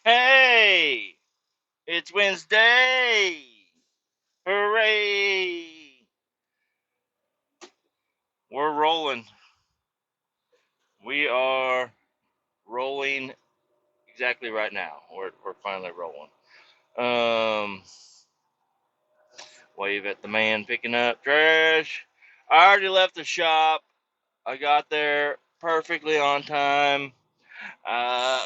Hey, it's Wednesday. Hooray. We're rolling. We are rolling exactly right now. We're finally rolling. Um, Wave at the man picking up trash. I already left the shop. I got there perfectly on time.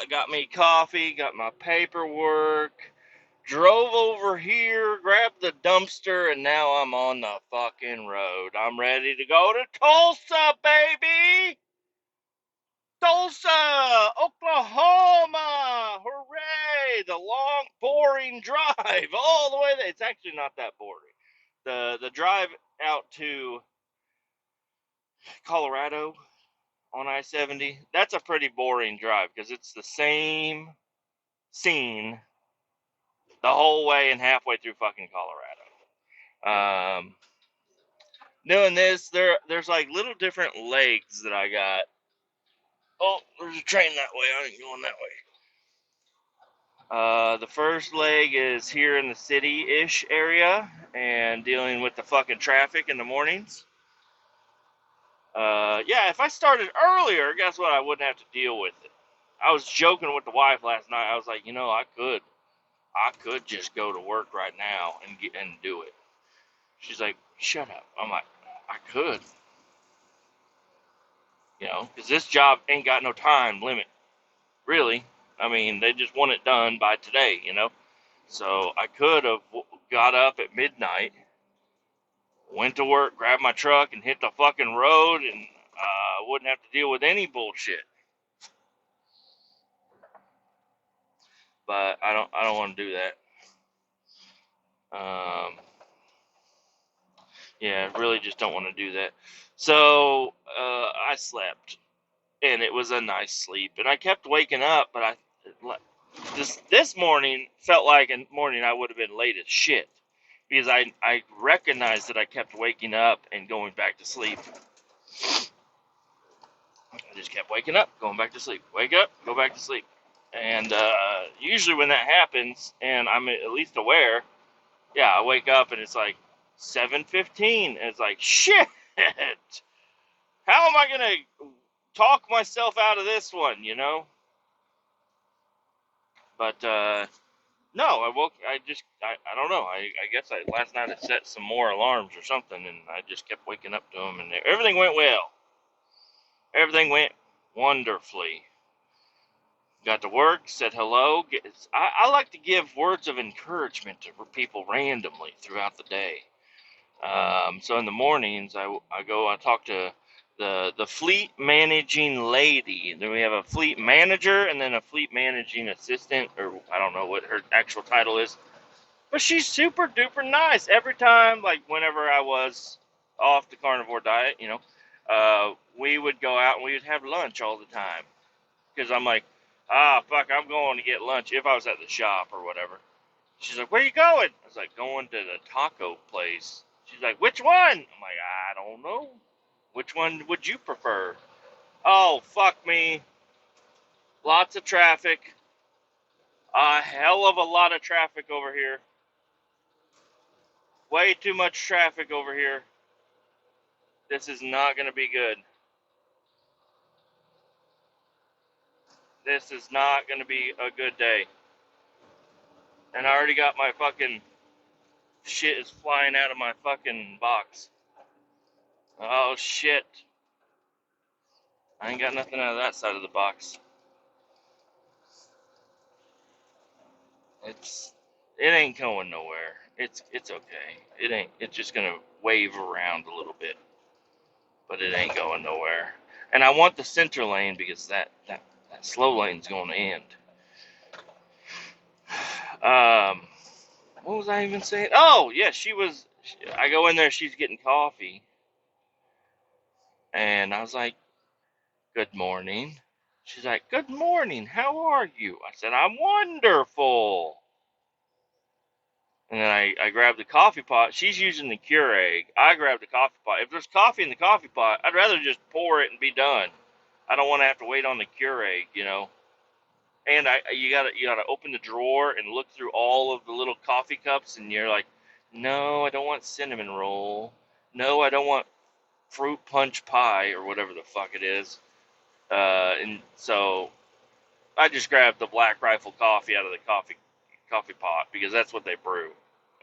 Got me coffee, got my paperwork, drove over here, grabbed the dumpster, and now I'm on the fucking road. I'm ready to go to Tulsa, baby! Tulsa, Oklahoma! Hooray! The long, boring drive all the way there. It's actually not that boring. The drive out to Colorado on I-70, that's a pretty boring drive because it's the same scene the whole way and halfway through fucking Colorado. Doing this, there's like little different legs that I got. Oh, there's a train that way. I ain't going that way. The first leg is here in the city-ish area and dealing with the fucking traffic in the mornings. Yeah, if I started earlier, guess what? I wouldn't have to deal with it. I was joking with the wife last night. I was like, I could just go to work right now and do it. She's like, shut up. I'm like, I could, because this job ain't got no time limit, really. I mean, they just want it done by today. So I could have got up at midnight, went to work, grabbed my truck, and hit the fucking road, and wouldn't have to deal with any bullshit. But I don't want to do that. Yeah, I really just don't want to do that. So I slept, and it was a nice sleep, and I kept waking up, but this morning felt like a morning I would have been late as shit because I recognized that I kept waking up and going back to sleep. I just kept waking up, going back to sleep. Wake up, go back to sleep. And usually when that happens, and I'm at least aware, yeah, I wake up and it's like 7:15, and it's like, shit! How am I gonna talk myself out of this one? But no, I woke. I don't know. I guess last night I set some more alarms or something, and I just kept waking up to them, and everything went well. Everything went wonderfully. Got to work, said hello. I like to give words of encouragement to people randomly throughout the day. So in the mornings, I talk to the fleet managing lady. Then we have a fleet manager and then a fleet managing assistant, or I don't know what her actual title is. But she's super duper nice. Every time, like whenever I was off the carnivore diet, we would go out and we would have lunch all the time. Because I'm like, fuck, I'm going to get lunch if I was at the shop or whatever. She's like, where you going? I was like, going to the taco place. She's like, which one? I'm like, I don't know. Which one would you prefer? Oh, fuck me. Lots of traffic. A hell of a lot of traffic over here. Way too much traffic over here. This is not going to be good. This is not going to be a good day. And I already got my fucking shit is flying out of my fucking box. Oh, shit. I ain't got nothing out of that side of the box. It ain't going nowhere. It's okay. It's just gonna wave around a little bit, but it ain't going nowhere. And I want the center lane because that slow lane's going to end. Um, what was I even saying? Oh yeah, I go in there. She's getting coffee, and I was like, "Good morning." She's like, "Good morning. How are you?" I said, "I'm wonderful." And then I grabbed the coffee pot. She's using the Keurig. I grabbed the coffee pot. If there's coffee in the coffee pot, I'd rather just pour it and be done. I don't want to have to wait on the Keurig. And you gotta open the drawer and look through all of the little coffee cups, and you're like, no, I don't want cinnamon roll. No, I don't want fruit punch pie or whatever the fuck it is. And so I just grabbed the Black Rifle coffee out of the coffee pot because that's what they brew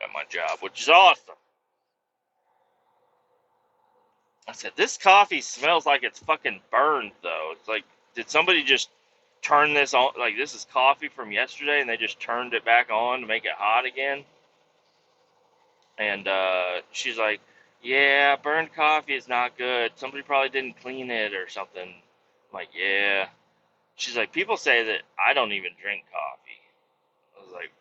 at my job, which is awesome. I said, this coffee smells like it's fucking burned, though. It's like, did somebody just turn this on? Like, this is coffee from yesterday, and they just turned it back on to make it hot again? And she's like, yeah, burned coffee is not good. Somebody probably didn't clean it or something. I'm like, yeah. She's like, people say that I don't even drink coffee. I was like,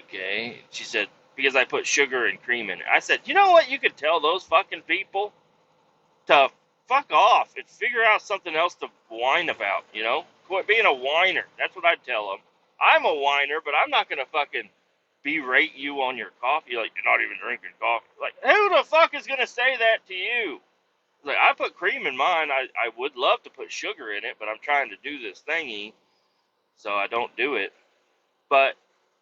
okay. She said, because I put sugar and cream in it. I said, you know what you could tell those fucking people? To fuck off and figure out something else to whine about, you know? Quit being a whiner. That's what I'd tell them. I'm a whiner, but I'm not going to fucking berate you on your coffee like you're not even drinking coffee. Like, who the fuck is going to say that to you? Like, I put cream in mine. I would love to put sugar in it, but I'm trying to do this thingy, so I don't do it. But,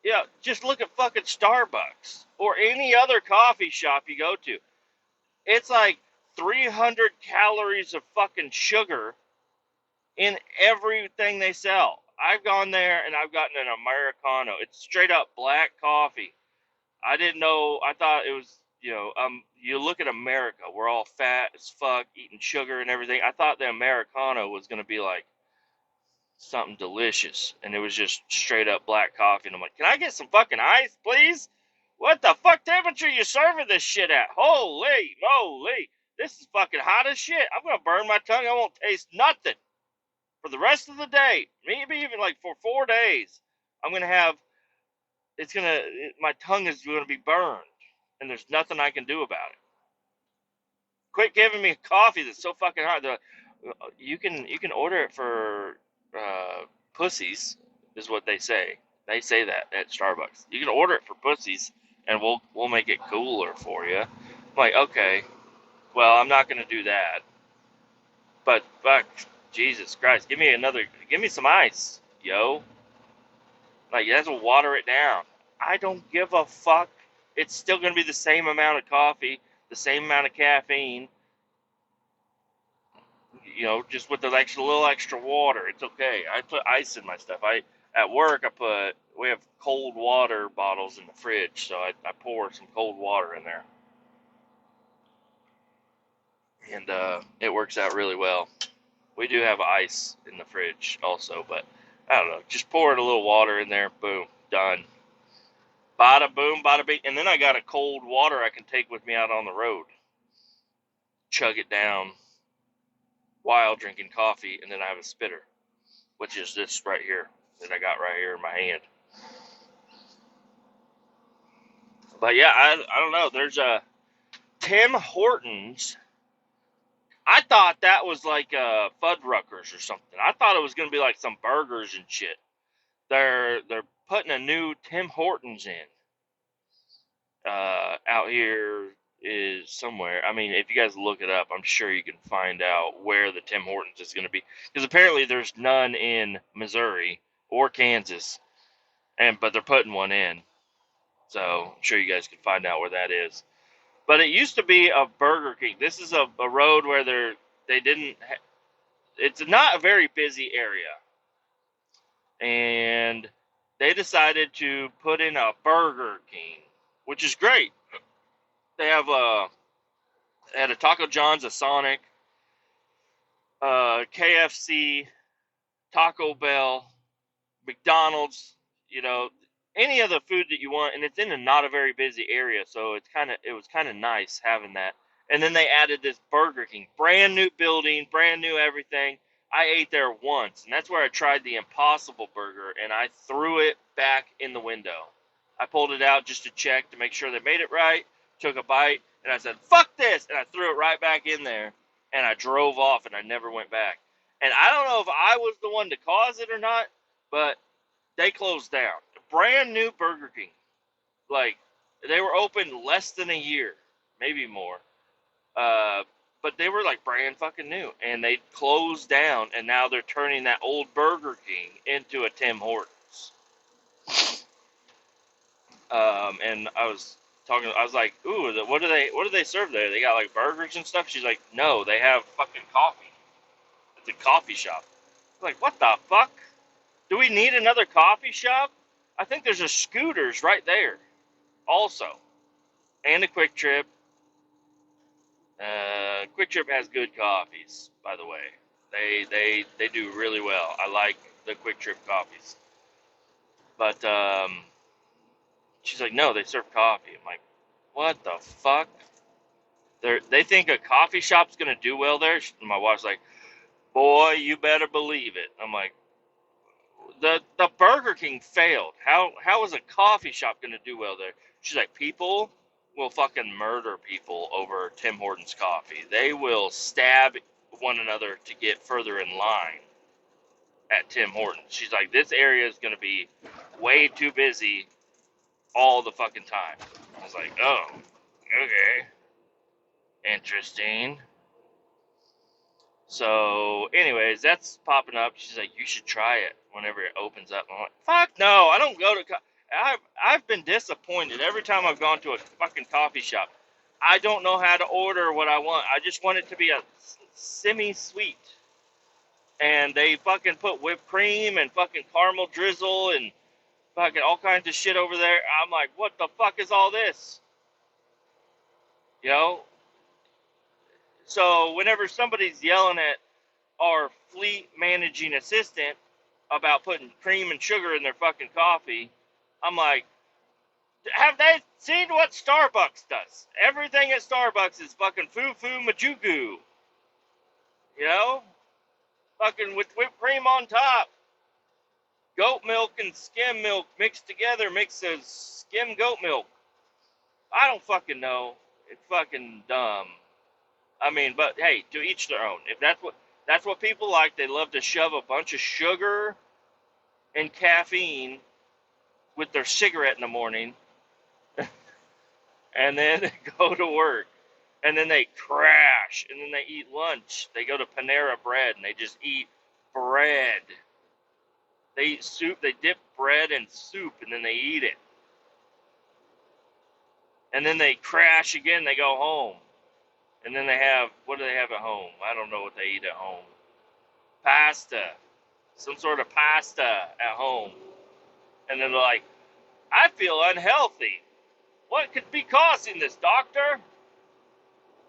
yeah, just look at fucking Starbucks or any other coffee shop you go to. It's like 300 calories of fucking sugar in everything they sell. I've gone there and I've gotten an Americano. It's straight up black coffee. I didn't know. I thought it was, you look at America. We're all fat as fuck, eating sugar and everything. I thought the Americano was going to be like something delicious. And it was just straight up black coffee. And I'm like, can I get some fucking ice, please? What the fuck temperature you serving this shit at? Holy moly. This is fucking hot as shit. I'm going to burn my tongue. I won't taste nothing for the rest of the day. Maybe even like for 4 days. I'm going to have, my tongue is going to be burned. And there's nothing I can do about it. Quit giving me coffee that's so fucking hot. You can order it for pussies, is what they say. They say that at Starbucks. You can order it for pussies, and we'll make it cooler for you. I'm like, okay, well, I'm not gonna do that. But fuck, Jesus Christ, give me some ice, yo. Like, that's to water it down. I don't give a fuck. It's still gonna be the same amount of coffee, the same amount of caffeine. Just with the little extra water, it's okay. I put ice in my stuff. At work, we have cold water bottles in the fridge, so I pour some cold water in there, and it works out really well. We do have ice in the fridge also, but I don't know. Just pour a little water in there, boom, done. Bada boom, bada bing, and then I got a cold water I can take with me out on the road, chug it down while drinking coffee, and then I have a spitter, which is this right here that I got right here in my hand. But yeah, I don't know. There's a Tim Hortons. I thought that was like Fuddruckers or something. I thought it was gonna be like some burgers and shit. They're putting a new Tim Hortons in out here is somewhere. I mean, if you guys look it up, I'm sure you can find out where the Tim Hortons is going to be, because apparently there's none in Missouri or Kansas, but they're putting one in. So I'm sure you guys can find out where that is. But it used to be a Burger King. This is a road where they didn't. It's not a very busy area, and they decided to put in a Burger King, which is great. They have had a Taco John's, a Sonic, KFC, Taco Bell, McDonald's, any of the food that you want, and it's in a not a very busy area, so it was kind of nice having that. And then they added this Burger King, brand new building, brand new everything. I ate there once, and that's where I tried the Impossible Burger, and I threw it back in the window. I pulled it out just to check to make sure they made it right, took a bite, and I said, fuck this, and I threw it right back in there, and I drove off, and I never went back. And I don't know if I was the one to cause it or not, but they closed down. Brand new Burger King. Like, they were open less than a year, maybe more. but they were like brand fucking new, and they closed down, and now they're turning that old Burger King into a Tim Hortons. And I was like, ooh, what do they serve there? They got like burgers and stuff. She's like, no, they have fucking coffee. It's a coffee shop. I'm like, what the fuck? Do we need another coffee shop? I think there's a Scooters right there, also, and a Quick Trip. Quick Trip has good coffees, by the way. They do really well. I like the Quick Trip coffees. But she's like, no, they serve coffee. I'm like, what the fuck? They think a coffee shop's gonna do well there. My wife's like, boy, you better believe it. I'm like, the Burger King failed. How is a coffee shop gonna do well there? She's like, people will fucking murder people over Tim Hortons coffee. They will stab one another to get further in line at Tim Hortons. She's like, this area is gonna be way too busy all the fucking time. I was like, oh, okay, interesting. So, anyways, that's popping up. She's like, you should try it whenever it opens up. I'm like, fuck no, I don't go to. I've been disappointed every time I've gone to a fucking coffee shop. I don't know how to order what I want. I just want it to be a semi-sweet. And they fucking put whipped cream and fucking caramel drizzle and fucking all kinds of shit over there. I'm like, what the fuck is all this? You know? So whenever somebody's yelling at our fleet managing assistant about putting cream and sugar in their fucking coffee, I'm like, have they seen what Starbucks does? Everything at Starbucks is fucking foo-foo majugu. You know? Fucking with whipped cream on top. Goat milk and skim milk mixed together makes a skim goat milk. I don't fucking know. It's fucking dumb. I mean, but hey, to each their own. If that's what people like, they love to shove a bunch of sugar and caffeine with their cigarette in the morning, and then go to work, and then they crash, and then they eat lunch. They go to Panera Bread, and they just eat bread. They eat soup. They dip bread in soup, and then they eat it. And then they crash again. They go home. And then they have, what do they have at home? I don't know what they eat at home. Pasta. Some sort of pasta at home. And then they're like, I feel unhealthy. What could be causing this, doctor?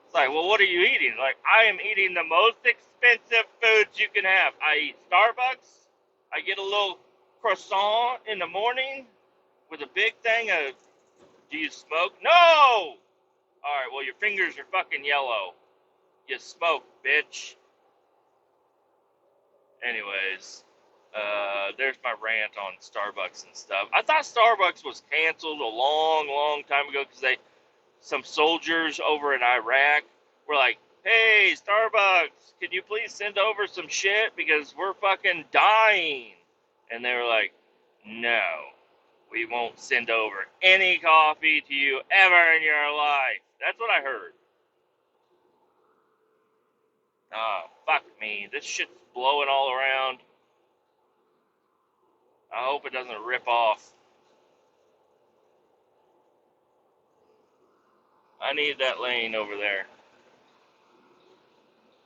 It's like, well, what are you eating? Like, I am eating the most expensive foods you can have. I eat Starbucks. I get a little croissant in the morning with a big thing of, do you smoke? No! All right, well, your fingers are fucking yellow. You smoke, bitch. Anyways, there's my rant on Starbucks and stuff. I thought Starbucks was canceled a long, long time ago because some soldiers over in Iraq were like, hey, Starbucks, can you please send over some shit because we're fucking dying? And they were like, no, we won't send over any coffee to you ever in your life. That's what I heard. Oh, fuck me. This shit's blowing all around. I hope it doesn't rip off. I need that lane over there.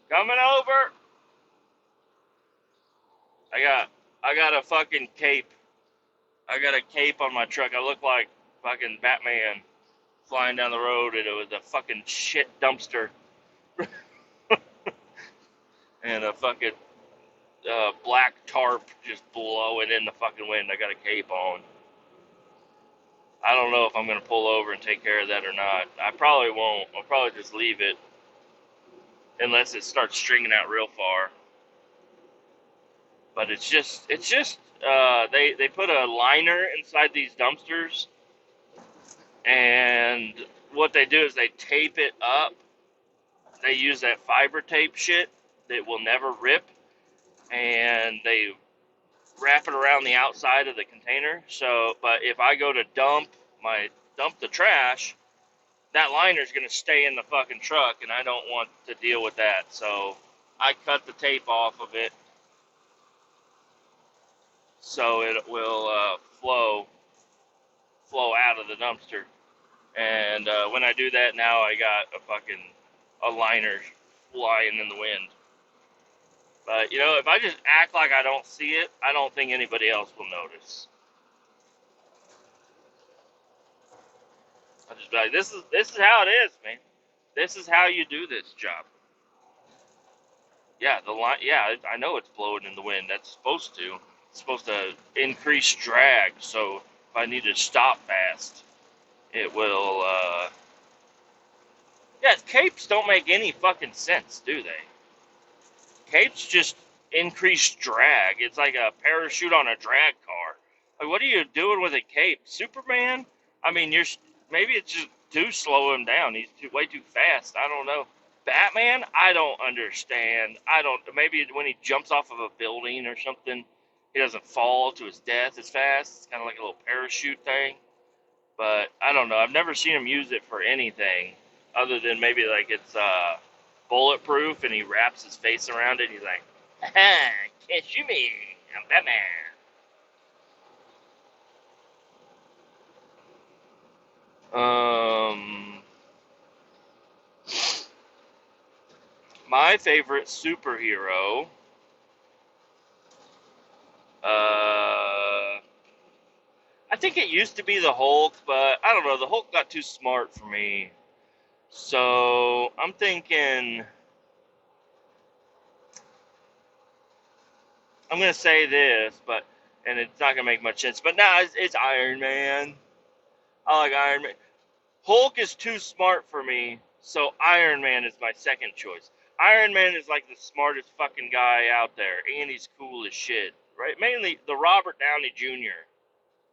Coming over. I got a fucking cape. I got a cape on my truck. I look like fucking Batman flying down the road, and it was a fucking shit dumpster. And a fucking black tarp just blowing in the fucking wind. I got a cape on. I don't know if I'm going to pull over and take care of that or not. I probably won't. I'll probably just leave it unless it starts stringing out real far. But it's just they put a liner inside these dumpsters, and what they do is they tape it up. They use that fiber tape shit that will never rip, and they wrap it around the outside of the container. So, but if I go to dump the trash, that liner's going to stay in the fucking truck, and I don't want to deal with that. So I cut the tape off of it so it will flow out of the dumpster. And when I do that, now I got a liner flying in the wind. But you know, if I just act like I don't see it, I don't think anybody else will notice. I'll just be like, this is how it is, man. This is how you do this job. Yeah, the line. Yeah, I know it's blowing in the wind. That's supposed to. It's supposed to increase drag. So if I need to stop fast, it will. Yeah, capes don't make any fucking sense, do they? Capes just increase drag. It's like a parachute on a drag car. Like, what are you doing with a cape, Superman? I mean, maybe it's just to slow him down. He's way too fast. I don't know. Batman, I don't understand. Maybe when he jumps off of a building or something, he doesn't fall to his death as fast. It's kind of like a little parachute thing. But I don't know. I've never seen him use it for anything other than maybe like it's bulletproof and he wraps his face around it and he's like, "Ha, can't shoot me. I'm Batman." My favorite superhero, I think it used to be the Hulk, but I don't know. The Hulk got too smart for me. So I'm thinking, I'm going to say this, and it's not going to make much sense. But now it's Iron Man. I like Iron Man. Hulk is too smart for me, so Iron Man is my second choice. Iron Man is like the smartest fucking guy out there, and he's cool as shit, right? Mainly the Robert Downey Jr.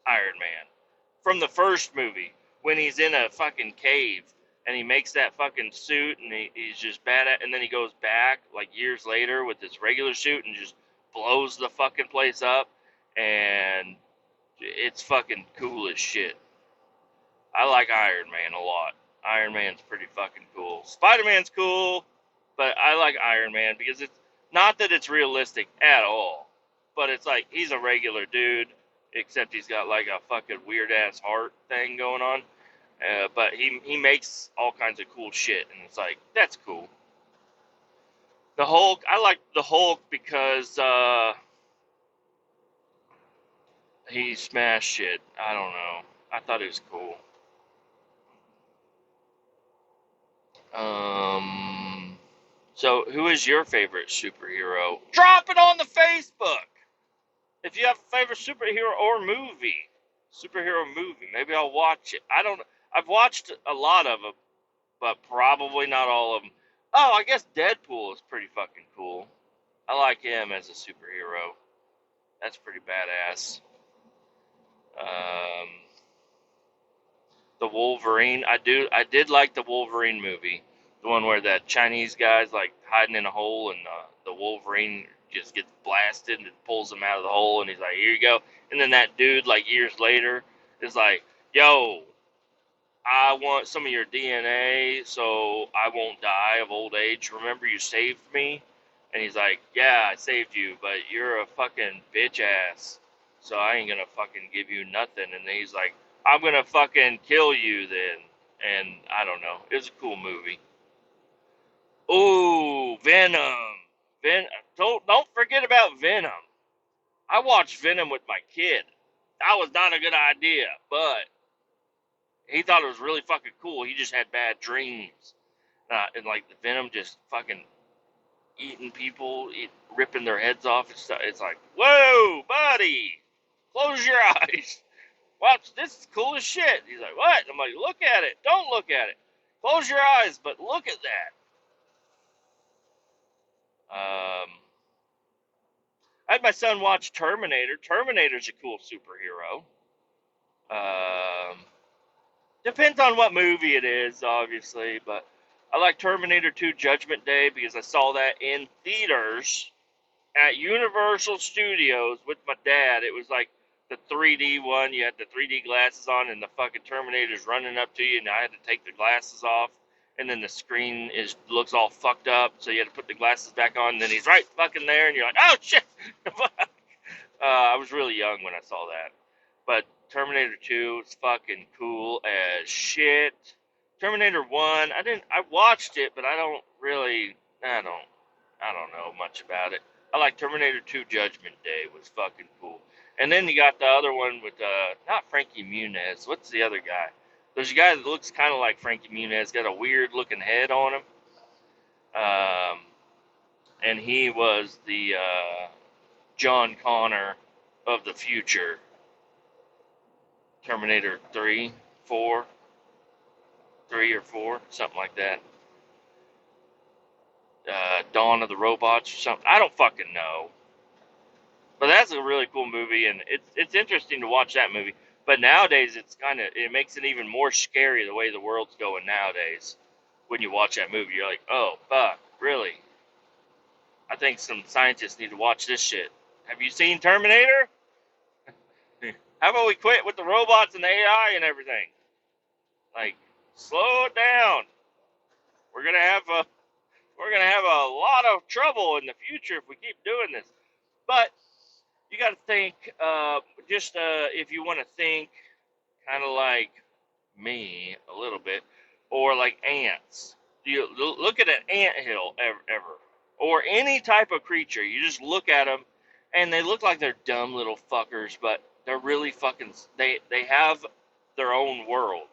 Iron Man from the first movie when he's in a fucking cave and he makes that fucking suit and he's just bad at, and then he goes back like years later with his regular suit and just blows the fucking place up, and it's fucking cool as shit. I like Iron Man a lot. Iron Man's pretty fucking cool. Spider-Man's cool, but I like Iron Man because it's not that it's realistic at all, but it's like he's a regular dude, except he's got like a fucking weird ass heart thing going on. But he makes all kinds of cool shit, and it's like that's cool. The Hulk, I like the Hulk because he smashed shit. I don't know. I thought he was cool. So who is your favorite superhero? Drop it on the Facebook. If you have a favorite superhero or superhero movie, maybe I'll watch it. I don't. I've watched a lot of them, but probably not all of them. Oh, I guess Deadpool is pretty fucking cool. I like him as a superhero. That's pretty badass. Um, the Wolverine. I did like the Wolverine movie, the one where that Chinese guy's like hiding in a hole and the Wolverine just gets blasted and it pulls him out of the hole and he's like, "Here you go." And then that dude like years later is like, "Yo, I want some of your DNA so I won't die of old age. Remember you saved me?" And he's like, "Yeah, I saved you, but you're a fucking bitch ass. So I ain't gonna fucking give you nothing." And then he's like, "I'm gonna fucking kill you then." And I don't know. It was a cool movie. Ooh, Venom. Don't forget about Venom. I watched Venom with my kid. That was not a good idea, but he thought it was really fucking cool. He just had bad dreams. And like the Venom just fucking eating people, ripping their heads off and stuff. It's like, whoa, buddy, close your eyes. Watch, this is cool as shit. He's like, what? I'm like, look at it. Don't look at it. Close your eyes, but look at that. I had my son watch Terminator. Terminator's a cool superhero. Um, Depends on what movie it is, obviously, but I like Terminator 2 Judgment Day because I saw that in theaters at Universal Studios with my dad. It was like the the 3D one, you had the 3D glasses on, and the fucking Terminator's running up to you, and I had to take the glasses off, and then the screen looks all fucked up, so you had to put the glasses back on, and then he's right fucking there, and you're like, oh shit! I was really young when I saw that. But Terminator 2 is fucking cool as shit. Terminator 1, I watched it, but I don't know much about it. I like Terminator 2 Judgment Day was fucking cool. And then you got the other one with, not Frankie Muniz. What's the other guy? There's a guy that looks kind of like Frankie Muniz, got a weird looking head on him. And he was the, John Connor of the future. Terminator 3 or 4, something like that. Dawn of the Robots or something. I don't fucking know. But that's a really cool movie, and it's interesting to watch that movie. But nowadays, it makes it even more scary the way the world's going nowadays. When you watch that movie, you're like, oh, fuck, really? I think some scientists need to watch this shit. Have you seen Terminator? How about we quit with the robots and the AI and everything? Like, slow it down. We're gonna have a lot of trouble in the future if we keep doing this. But you got to think, if you want to think, kind of like me a little bit, or like ants. You look at an anthill ever, or any type of creature. You just look at them, and they look like they're dumb little fuckers, but they're really fucking. They have their own world.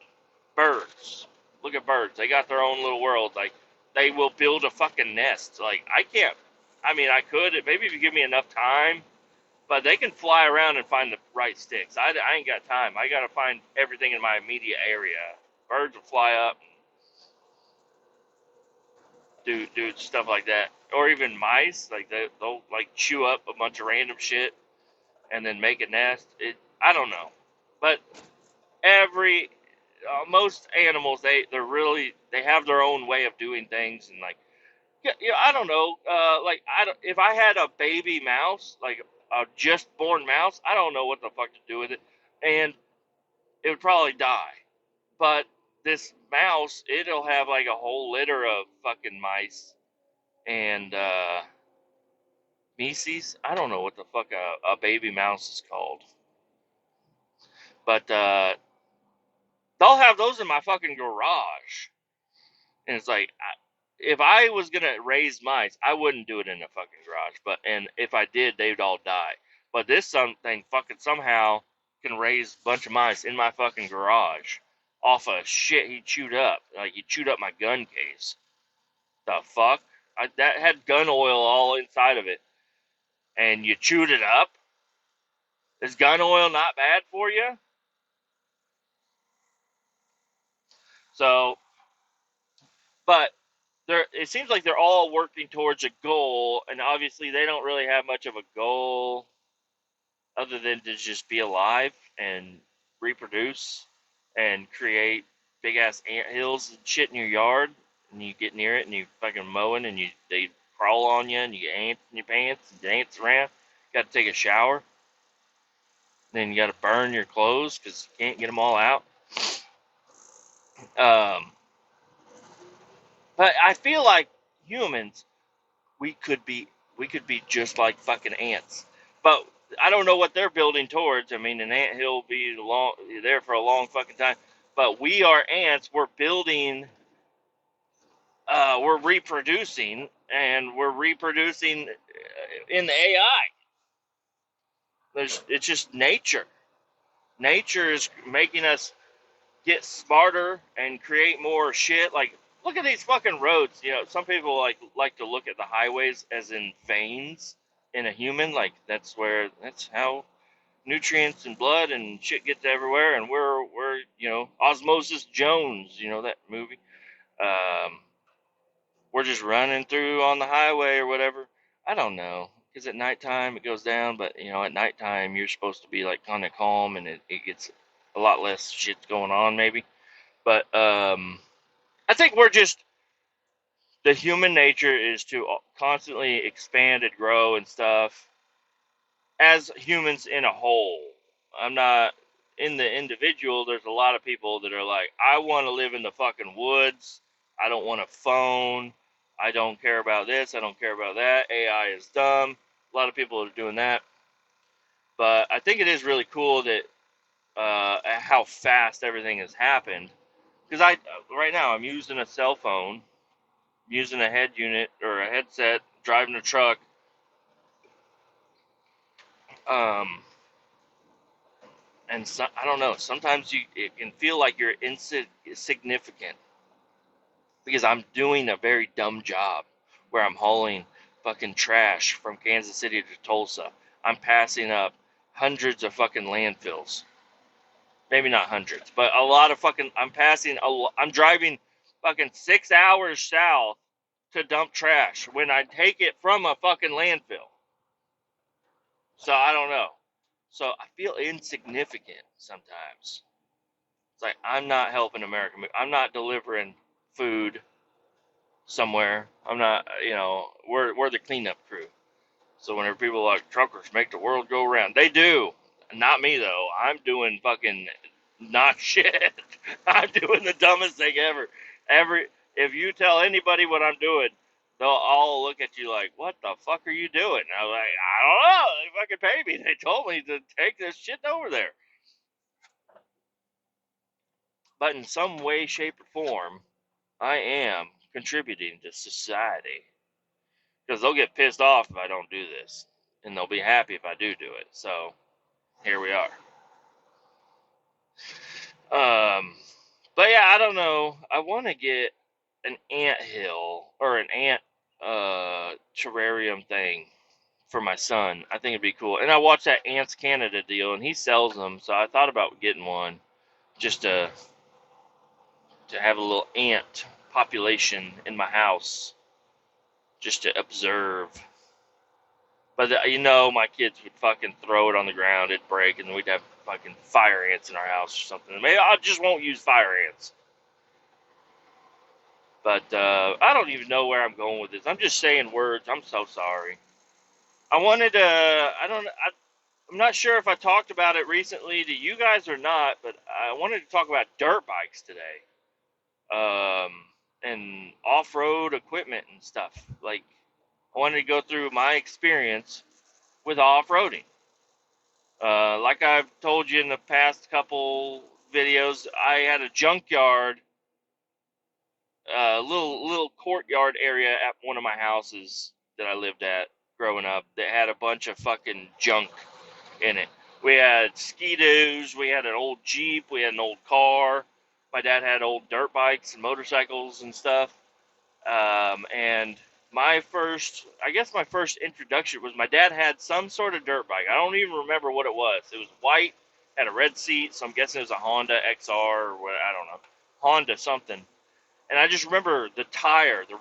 Birds. Look at birds. They got their own little world. Like, they will build a fucking nest. Like, I can't. I mean, I could. Maybe if you give me enough time. But they can fly around and find the right sticks. I ain't got time. I got to find everything in my immediate area. Birds will fly up and do stuff like that. Or even mice. Like, they'll, like, chew up a bunch of random shit and then make a nest. I don't know. But most animals, they have their own way of doing things. And, like, yeah, I don't know. If I had a baby mouse, like a just born mouse, I don't know what the fuck to do with it, and it would probably die. But this mouse, it'll have like a whole litter of fucking mice and Mises. I don't know what the fuck a baby mouse is called, but they'll have those in my fucking garage, and it's like, if I was gonna raise mice, I wouldn't do it in a fucking garage. And if I did, they'd all die. But this thing fucking somehow can raise a bunch of mice in my fucking garage off of shit he chewed up. Like, he chewed up my gun case. The fuck? That had gun oil all inside of it, and you chewed it up? Is gun oil not bad for you? So, but it seems like they're all working towards a goal, and obviously they don't really have much of a goal other than to just be alive and reproduce and create big ass ant hills and shit in your yard, and you get near it and you fucking mowing and they crawl on you and you get ants in your pants and dance around. You got to take a shower. Then you got to burn your clothes because you can't get them all out. But I feel like humans, we could be just like fucking ants. But I don't know what they're building towards. I mean, an anthill will be there for a long fucking time. But we are ants. We're building. We're reproducing, and we're reproducing in the AI. It's just nature. Nature is making us get smarter and create more shit. Like, look at these fucking roads. You know, some people like to look at the highways as in veins in a human. Like, that's how nutrients and blood and shit gets everywhere. And we're Osmosis Jones. You know that movie. We're just running through on the highway or whatever. I don't know. Because at nighttime it goes down, but at nighttime you're supposed to be like kind of calm, and it gets a lot less shit going on maybe. But I think the human nature is to constantly expand and grow and stuff as humans in a whole. I'm not in the individual. There's a lot of people that are like, I want to live in the fucking woods. I don't want a phone. I don't care about this. I don't care about that. AI is dumb. A lot of people are doing that. But I think it is really cool that how fast everything has happened. Because right now I'm using a cell phone, using a head unit or a headset, driving a truck. Um, and so, I don't know. Sometimes it can feel like you're insignificant because I'm doing a very dumb job where I'm hauling fucking trash from Kansas City to Tulsa. I'm passing up hundreds of fucking landfills. Maybe not hundreds, but a lot of fucking. I'm driving fucking 6 hours south to dump trash when I take it from a fucking landfill. So I don't know. So I feel insignificant sometimes. It's like I'm not helping America. I'm not delivering food somewhere. I'm not, we're the cleanup crew. So whenever people are like truckers make the world go around, they do. Not me though. I'm doing fucking not shit. I'm doing the dumbest thing ever. If you tell anybody what I'm doing, they'll all look at you like, "What the fuck are you doing?" And I was like, "I don't know. They fucking paid me. They told me to take this shit over there." But in some way, shape, or form, I am contributing to society because they'll get pissed off if I don't do this, and they'll be happy if I do it. So here we are. But yeah, I don't know. I want to get an ant hill or an ant terrarium thing for my son. I think it'd be cool. And I watched that Ants Canada deal, and he sells them, so I thought about getting one just to have a little ant population in my house, just to observe. But my kids would fucking throw it on the ground, it'd break, and we'd have fucking fire ants in our house or something. Maybe I just won't use fire ants. But I don't even know where I'm going with this. I'm just saying words. I'm so sorry. I wanted to. I'm not sure if I talked about it recently to you guys or not, but I wanted to talk about dirt bikes today, and off-road equipment and stuff. Like, I wanted to go through my experience with off-roading. Like I've told you in the past couple videos, I had a junkyard, little courtyard area at one of my houses that I lived at growing up that had a bunch of fucking junk in it. We had ski-doos, we had an old Jeep, we had an old car. My dad had old dirt bikes and motorcycles and stuff. And I guess my first introduction was my dad had some sort of dirt bike. I don't even remember what it was. It was white, had a red seat, so I'm guessing it was a Honda XR or what, I don't know. Honda something. And I just remember the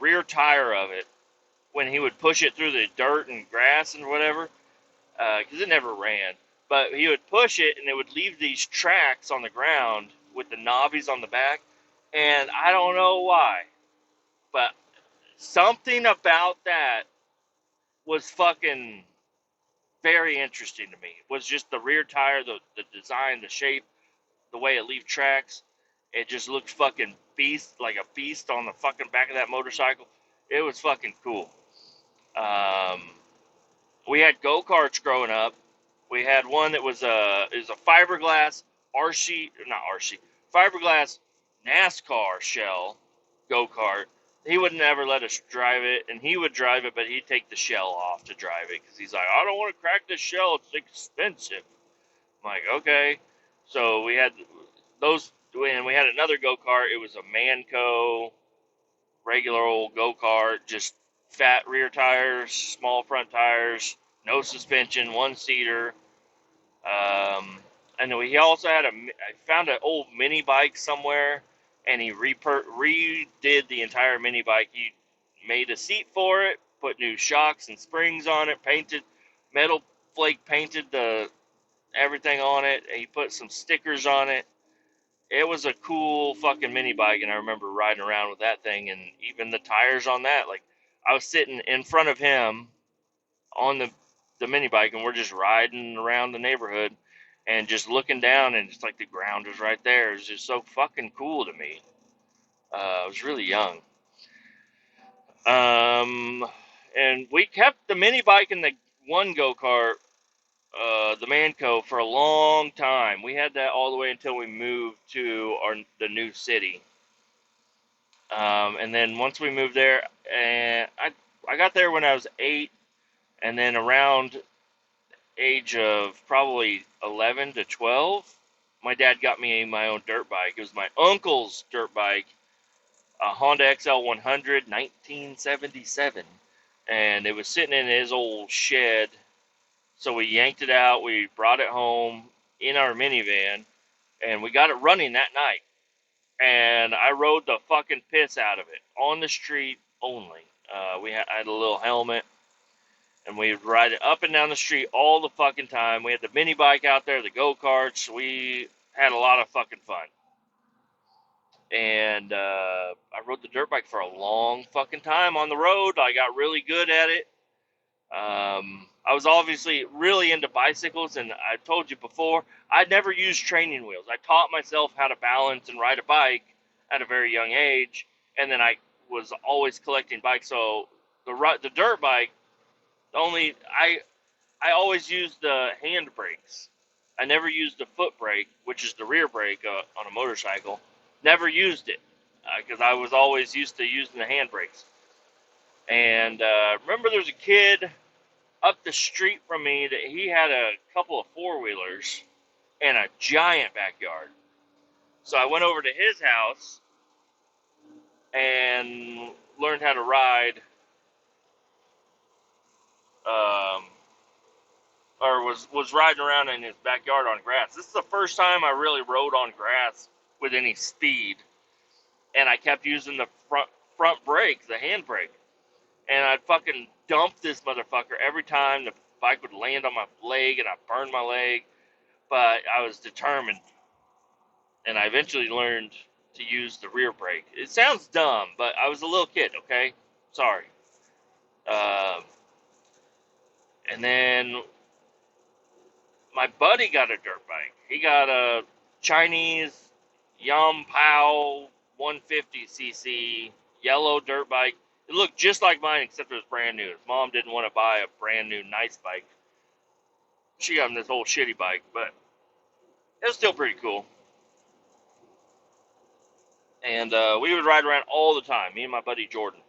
rear tire of it, when he would push it through the dirt and grass and whatever, because it never ran. But he would push it, and it would leave these tracks on the ground with the knobbies on the back. And I don't know why, but something about that was fucking very interesting to me. It was just the rear tire, the design, the shape, the way it leaves tracks. It just looked fucking like a beast on the fucking back of that motorcycle. It was fucking cool. Um, we had go-karts growing up. We had one that was a fiberglass fiberglass NASCAR shell go-kart. He would never let us drive it, and he would drive it, but he'd take the shell off to drive it because he's like, I don't want to crack this shell. It's expensive. I'm like, okay. So we had those, and we had another go-kart. It was a Manco, regular old go-kart, just fat rear tires, small front tires, no suspension, one-seater. And then he also had I found an old mini bike somewhere, and he redid the entire mini bike. He made a seat for it, put new shocks and springs on it, metal flake painted everything on it. And he put some stickers on it. It was a cool fucking mini bike, and I remember riding around with that thing, and even the tires on that. Like, I was sitting in front of him on the mini bike, and we're just riding around the neighborhood. and just looking down and it's like the ground was right there. It was just so fucking cool to me. I was really young. And we kept the mini bike and the one go-kart, the Manco, for a long time. We had that all the way until we moved to the new city. And then once we moved there, and I got there when I was 8, and then around age of probably 11 to 12, my dad got me my own dirt bike. It was my uncle's dirt bike, a Honda XL 100, 1977, and it was sitting in his old shed. So we yanked it out, we brought it home in our minivan, and we got it running that night. And I rode the fucking piss out of it on the street only. I had a little helmet, and we would ride it up and down the street all the fucking time. We had the mini bike out there, the go-karts. We had a lot of fucking fun. And I rode the dirt bike for a long fucking time on the road. I got really good at it. I was obviously really into bicycles, and I told you before, I'd never used training wheels. I taught myself how to balance and ride a bike at a very young age, and then I was always collecting bikes. So the dirt bike, I always used the hand brakes. I never used the foot brake, which is the rear brake on a motorcycle. Never used it because I was always used to using the hand brakes. And remember, there's a kid up the street from me that he had a couple of four-wheelers and a giant backyard. So I went over to his house and learned how to ride, or was riding around in his backyard on grass. This is the first time I really rode on grass with any speed, and I kept using the front brake, the hand brake, and I'd fucking dump this motherfucker every time the bike would land on my leg, and I burned my leg, but I was determined, and I eventually learned to use the rear brake. It sounds dumb, but I was a little kid, okay? Sorry. And then my buddy got a dirt bike. He got a Chinese Yampao 150cc yellow dirt bike. It looked just like mine, except it was brand new. His mom didn't want to buy a brand new nice bike. She got him this old shitty bike, but it was still pretty cool. And we would ride around all the time, me and my buddy Jordan.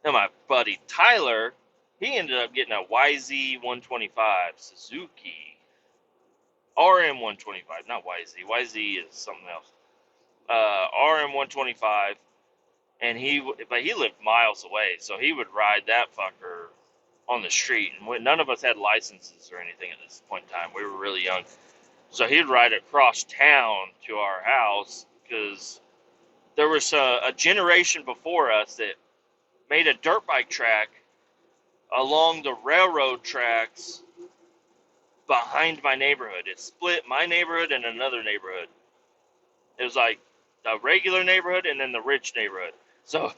Now my buddy Tyler, he ended up getting a YZ125 Suzuki RM125, not YZ. YZ is something else. RM125, and he lived miles away, so he would ride that fucker on the street. And none of us had licenses or anything at this point in time. We were really young, so he'd ride across town to our house because there was a generation before us that made a dirt bike track along the railroad tracks behind my neighborhood. It split my neighborhood and another neighborhood. It was like the regular neighborhood and then the rich neighborhood. So,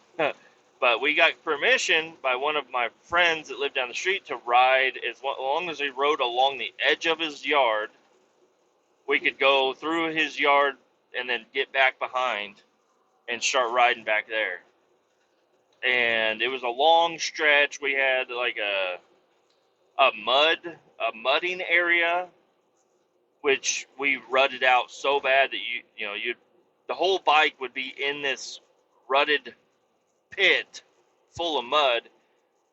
but we got permission by one of my friends that lived down the street to ride as long as we rode along the edge of his yard. We could go through his yard and then get back behind and start riding back there. And it was a long stretch. We had like a mudding area, which we rutted out so bad that the whole bike would be in this rutted pit full of mud,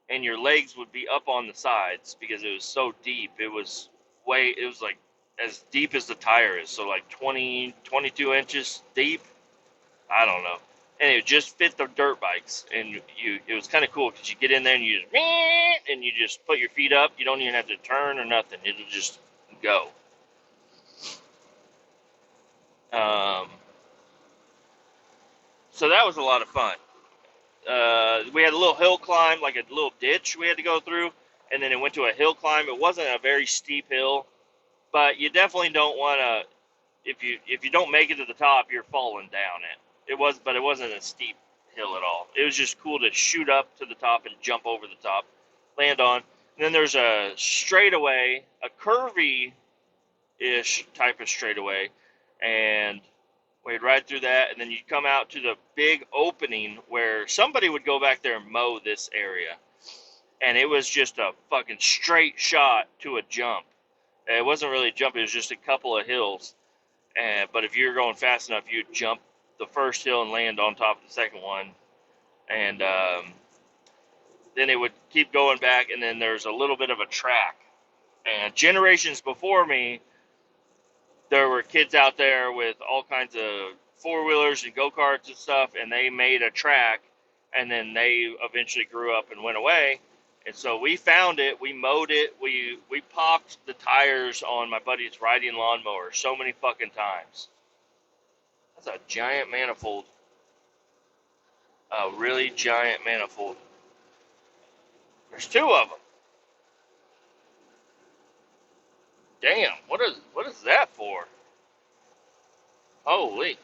and your legs would be up on the sides because it was so deep. It was like as deep as the tire is, so like 22 inches deep. I don't know. And it just fit the dirt bikes, and it was kind of cool because you get in there and you just put your feet up. You don't even have to turn or nothing. It'll just go. So that was a lot of fun. We had a little hill climb, like a little ditch we had to go through, and then it went to a hill climb. It wasn't a very steep hill, but you definitely don't want to. If you don't make it to the top, you're falling down it. But it wasn't a steep hill at all. It was just cool to shoot up to the top and jump over the top, land on. And then there's a straightaway, a curvy ish type of straightaway, and we'd ride through that, and then you'd come out to the big opening where somebody would go back there and mow this area, and it was just a fucking straight shot to a jump. It wasn't really a jump; it was just a couple of hills. But if you were going fast enough, you'd jump the first hill and land on top of the second one, and then it would keep going back, and then there's a little bit of a track. And generations before me, there were kids out there with all kinds of four-wheelers and go-karts and stuff, and they made a track, and then they eventually grew up and went away. And so we found it, we mowed it, we popped the tires on my buddy's riding lawnmower so many fucking times. That's a giant manifold. A really giant manifold. There's two of them. Damn, what is that for? Holy.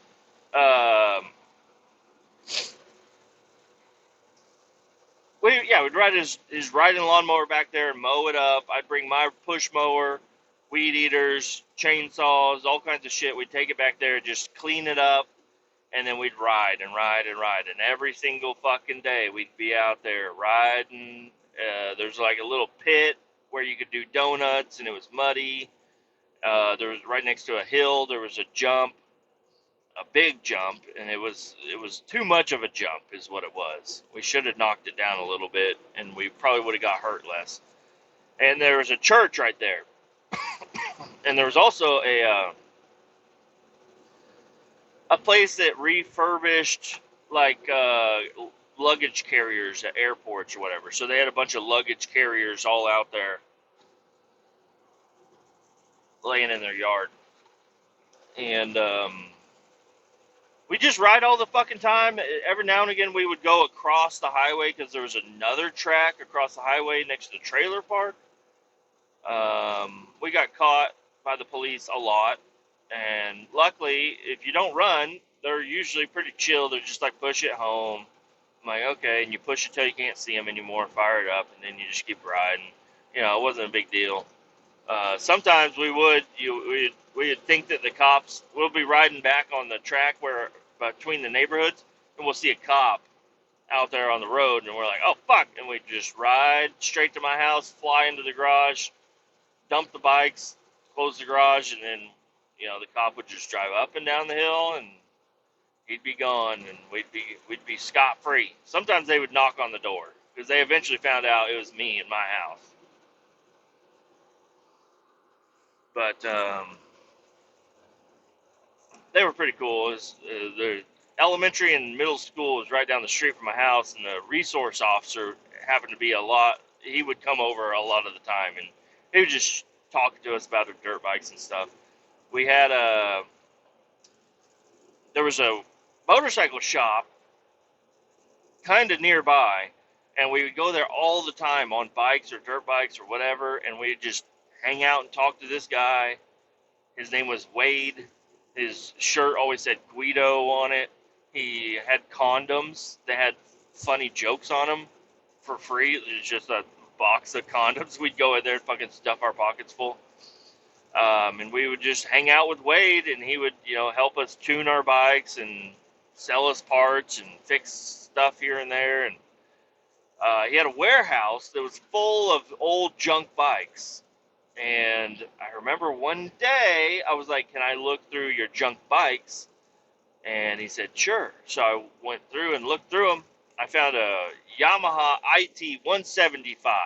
We'd ride his riding lawnmower back there and mow it up. I'd bring my push mower, weed eaters, chainsaws, all kinds of shit. We'd take it back there, just clean it up, and then we'd ride and ride and ride. And every single fucking day, we'd be out there riding. There's like a little pit where you could do donuts, and it was muddy. There was right next to a hill. There was a jump, a big jump, and it was too much of a jump, is what it was. We should have knocked it down a little bit, and we probably would have got hurt less. And there was a church right there, and there was also a place that refurbished like luggage carriers at airports or whatever. So they had a bunch of luggage carriers all out there laying in their yard, and we just ride all the fucking time. Every now and again, we would go across the highway because there was another track across the highway next to the trailer park. We got caught by the police a lot, and luckily, if you don't run, they're usually pretty chill. They're just like, push it home. I'm like, okay, and you push it till you can't see them anymore, fire it up, and then you just keep riding. It wasn't a big deal. Sometimes we'd think that the cops, we'll be riding back on the track where between the neighborhoods, and we'll see a cop out there on the road, and we're like, oh fuck, and we just ride straight to my house, fly into the garage, dump the bikes, close the garage, and then the cop would just drive up and down the hill, and he'd be gone, and we'd be scot free. Sometimes they would knock on the door because they eventually found out it was me in my house. But they were pretty cool. The elementary and middle school was right down the street from my house, and the resource officer happened to be he would come over a lot of the time, and he would just talk to us about the dirt bikes and stuff. We had there was a motorcycle shop kind of nearby, and we would go there all the time on bikes or dirt bikes or whatever, and we'd just hang out and talk to this guy. His name was Wade. His shirt always said Guido on it. He had condoms that had funny jokes on them for free. It was just a box of condoms. We'd go in there and fucking stuff our pockets full. And we would just hang out with Wade, and he would, help us tune our bikes and sell us parts and fix stuff here and there. And he had a warehouse that was full of old junk bikes. And I remember one day I was like, can I look through your junk bikes? And he said, sure. So I went through and looked through them. I found a Yamaha IT 175.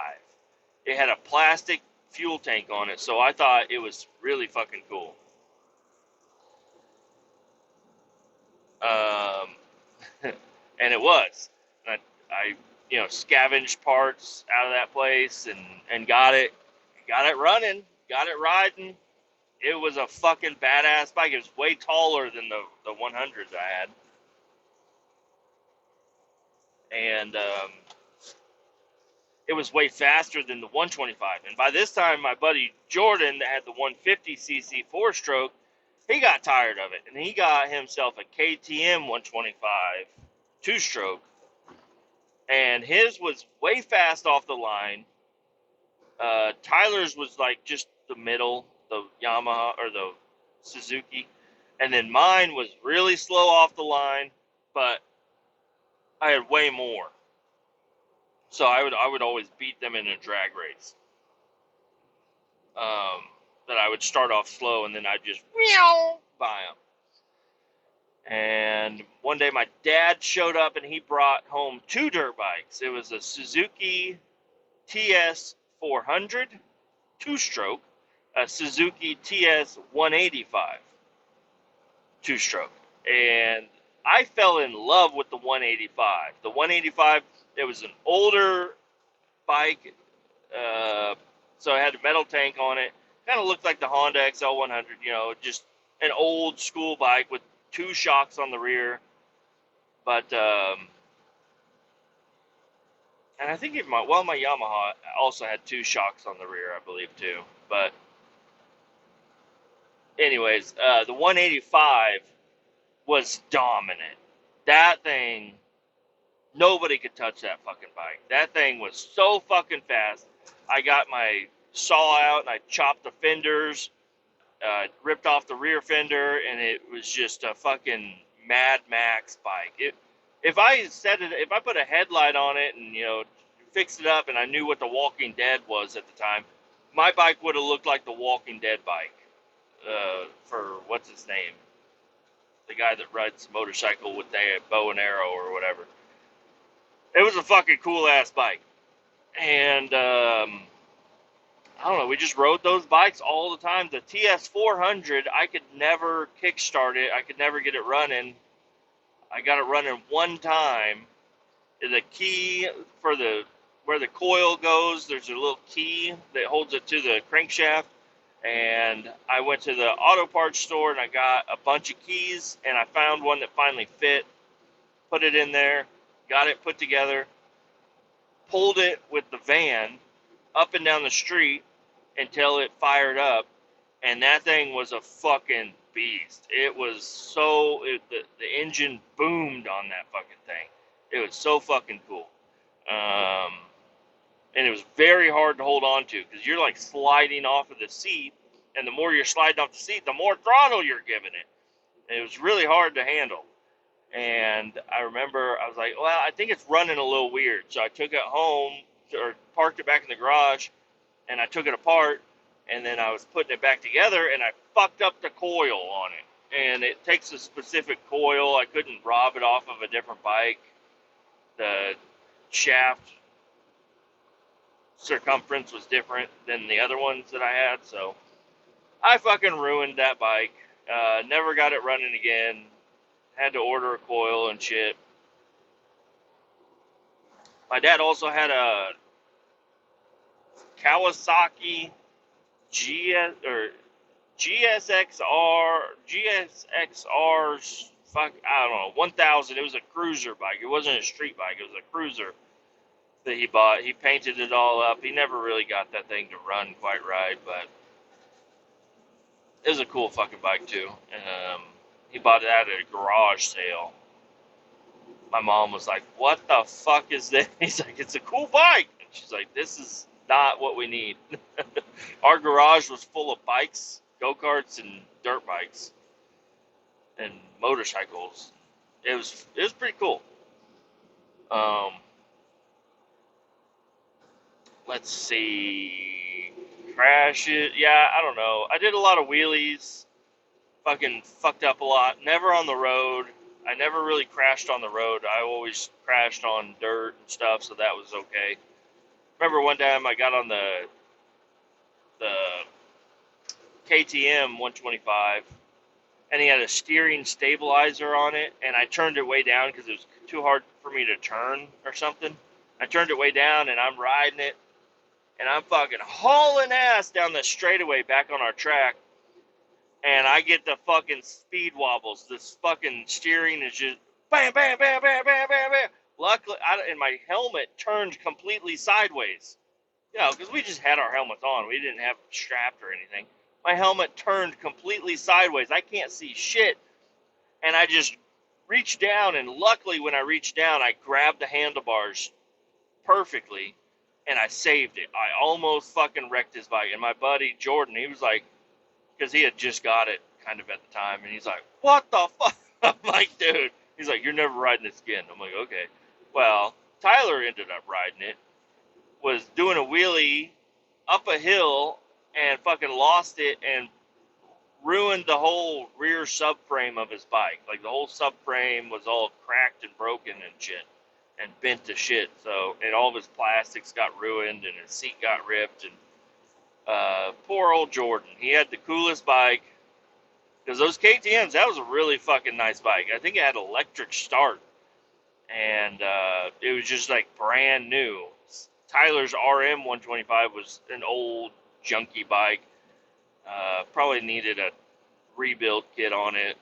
It had a plastic fuel tank on it, so I thought it was really fucking cool. And it was. And I scavenged parts out of that place and got it running, got it riding. It was a fucking badass bike. It was way taller than the 100s I had. And it was way faster than the 125. And by this time, my buddy Jordan, that had the 150cc 4-stroke, he got tired of it. And he got himself a KTM 125 2-stroke. And his was way fast off the line. Tyler's was like just the middle. the Yamaha or the Suzuki, and then mine was really slow off the line, but I had way more. So I would always beat them in a drag race. That I would start off slow and then I'd just meow by them. And one day my dad showed up and he brought home two dirt bikes. It was a Suzuki TS 400 two-stroke, a Suzuki TS 185 two-stroke, and I fell in love with the 185. The 185, it was an older bike, so it had a metal tank on it. Kind of looked like the Honda XL100, just an old school bike with two shocks on the rear. But and I think my Yamaha also had two shocks on the rear, I believe too. But anyways, the 185 was dominant. That thing, nobody could touch that fucking bike. That thing was so fucking fast. I got my saw out and I chopped the fenders, ripped off the rear fender, and it was just a fucking Mad Max bike. If I put a headlight on it and fixed it up, and I knew what the Walking Dead was at the time, my bike would have looked like the Walking Dead bike. For what's his name? The guy that rides a motorcycle with the bow and arrow or whatever. It was a fucking cool ass bike. And I don't know, we just rode those bikes all the time. The TS 400, I could never kickstart it. I could never get it running. I got it running one time. The key for where the coil goes, there's a little key that holds it to the crankshaft. And I went to the auto parts store and I got a bunch of keys, and I found one that finally fit, put it in there, got it put together, pulled it with the van up and down the street until it fired up, and that thing was a fucking beast. It was the engine boomed on that fucking thing. It was so fucking cool. And it was very hard to hold on to because you're like sliding off of the seat, and the more you're sliding off the seat, the more throttle you're giving it. And it was really hard to handle. And I remember I was like, well, I think it's running a little weird. So I took it home or parked it back in the garage, and I took it apart, and then I was putting it back together, and I fucked up the coil on it. And it takes a specific coil. I couldn't rob it off of a different bike. The shaft circumference was different than the other ones that I had, so I fucking ruined that bike. Never got it running again. Had to order a coil and shit. My dad also had a Kawasaki GSXR, fuck, I don't know, 1000. It was a cruiser bike. It wasn't a street bike. It was a cruiser that he bought. He painted it all up. He never really got that thing to run quite right, but it was a cool fucking bike too. And he bought it at a garage sale. My mom was like, "What the fuck is this?" He's like, "It's a cool bike." And she's like, "This is not what we need." Our garage was full of bikes, go-karts, and dirt bikes, and motorcycles. It was pretty cool. Let's see, crash it. Yeah, I don't know. I did a lot of wheelies. Fucking fucked up a lot. Never on the road. I never really crashed on the road. I always crashed on dirt and stuff, so that was okay. Remember one time I got on the KTM 125, and he had a steering stabilizer on it, and I turned it way down because it was too hard for me to turn or something. I turned it way down, and I'm riding it, and I'm fucking hauling ass down the straightaway back on our track, and I get the fucking speed wobbles. This fucking steering is just bam, bam, bam, bam, bam, bam, bam. Luckily, and my helmet turned completely sideways. Because we just had our helmets on. We didn't have strapped or anything. My helmet turned completely sideways. I can't see shit. And I just reached down, and luckily when I reached down, I grabbed the handlebars perfectly, and I saved it. I almost fucking wrecked his bike. And my buddy, Jordan, he was like, because he had just got it kind of at the time, and he's like, "What the fuck?" I'm like, "Dude," he's like, "You're never riding this again." I'm like, "Okay." Well, Tyler ended up riding it, was doing a wheelie up a hill, and fucking lost it and ruined the whole rear subframe of his bike. Like the whole subframe was all cracked and broken and shit, and bent to shit. So, and all of his plastics got ruined, and his seat got ripped, and poor old Jordan. He had the coolest bike. Because those KTMs, that was a really fucking nice bike. I think it had electric start. And it was just like brand new. Tyler's RM 125 was an old, junky bike. Probably needed a rebuild kit on it.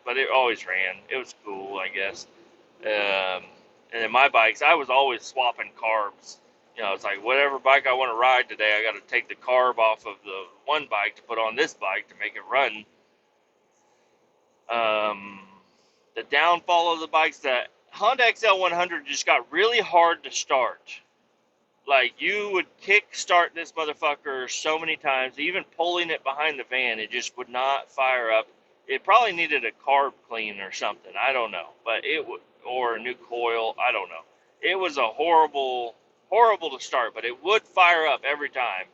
But it always ran. It was cool, I guess. And then my bikes, I was always swapping carbs. You know, it's like whatever bike I want to ride today, I got to take the carb off of the one bike to put on this bike to make it run. The downfall of the bikes, the Honda XL100 just got really hard to start. Like, you would kick start this motherfucker so many times, even pulling it behind the van, it just would not fire up. It probably needed a carb clean or something, I don't know. But it would, or a new coil, I don't know. It was a horrible to start, but it would fire up every time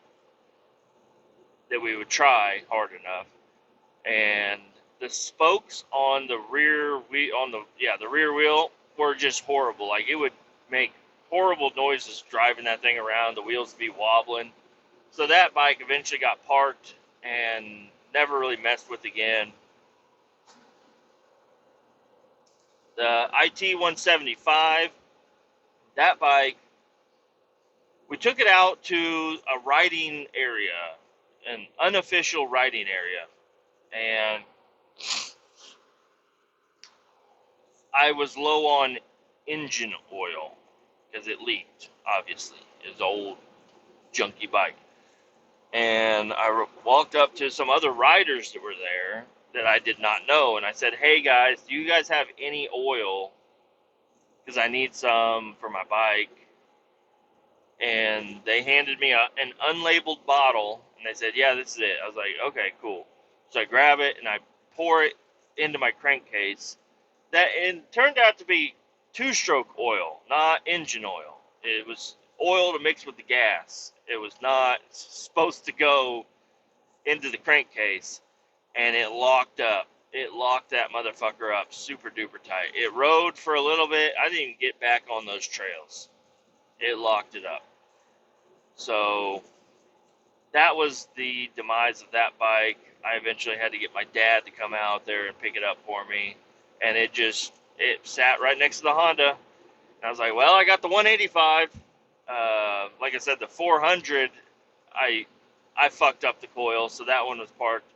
that we would try hard enough. And the spokes on the rear the rear wheel were just horrible. Like, it would make horrible noises driving that thing around. The wheels would be wobbling. So that bike eventually got parked and never really messed with again. The IT 175, that bike, we took it out to a riding area, an unofficial riding area, and I was low on engine oil because it leaked, obviously. It's an old, junky bike. And I walked up to some other riders that were there that I did not know, and I said, "Hey guys, do you guys have any oil? Because I need some for my bike." And they handed me an unlabeled bottle, and they said, "Yeah, this is it." I was like, "Okay, cool." So I grab it and I pour it into my crankcase. That it turned out to be two-stroke oil, not engine oil. It was oil to mix with the gas. It was not supposed to go into the crankcase, and it locked up. It locked that motherfucker up super duper tight. It rode for a little bit. I didn't even get back on those trails. It locked it up. So that was the demise of that bike. I eventually had to get my dad to come out there and pick it up for me, and it sat right next to the Honda. And I was like, "Well, I got the 185. Like I said, the 400, I fucked up the coil, so that one was parked.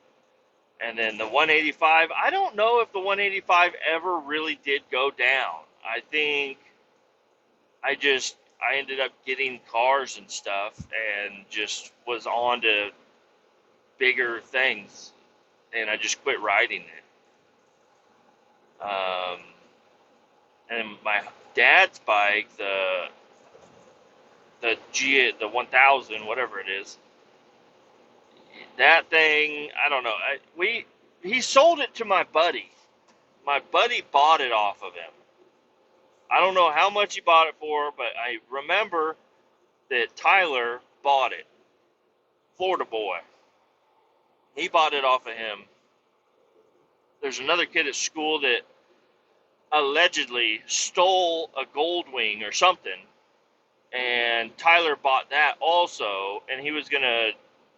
And then the 185, I don't know if the 185 ever really did go down. I think I ended up getting cars and stuff and just was on to bigger things, and I just quit riding it. And my dad's bike, the 1000, whatever it is, that thing, I don't know. He sold it to my buddy. My buddy bought it off of him. I don't know how much he bought it for, but I remember that Tyler bought it. Florida boy. He bought it off of him. There's another kid at school that allegedly stole a Goldwing or something, and Tyler bought that also, and he was going to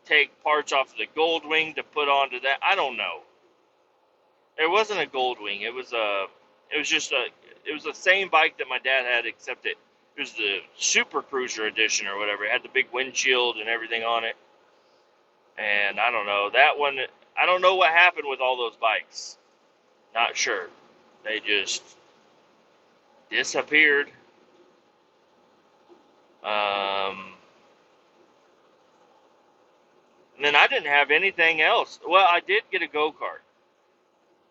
take parts off of the Goldwing to put onto that. I don't know. It wasn't a Goldwing. It was the same bike that my dad had, except it was the Super Cruiser edition or whatever. It had the big windshield and everything on it. And I don't know. That one, I don't know what happened with all those bikes. Not sure. They just disappeared. And then I didn't have anything else. Well, I did get a go-kart.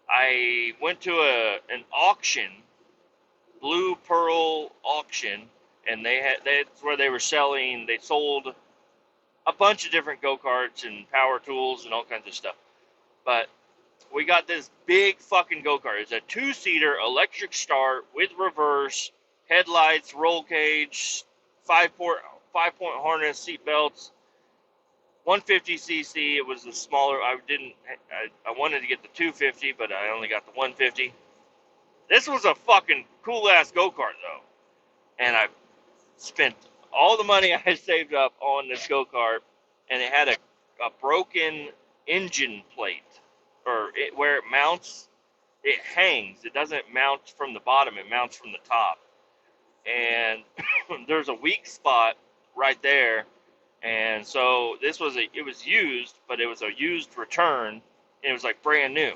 I went to an auction, Blue Pearl auction, and that's where they sold a bunch of different go-karts and power tools and all kinds of stuff. But we got this big fucking go-kart. It's a 2-seater electric start with reverse, headlights, roll cage, 5-point harness, seat belts, 150cc. It was the smaller. I wanted to get the 250, but I only got the 150. This was a fucking cool ass go-kart though. And I spent all the money I had saved up on this go-kart, and it had a broken engine plate, where it mounts. It hangs. It doesn't mount from the bottom. It mounts from the top. And there's a weak spot right there. And so it was used, but it was a used return. And it was like brand new.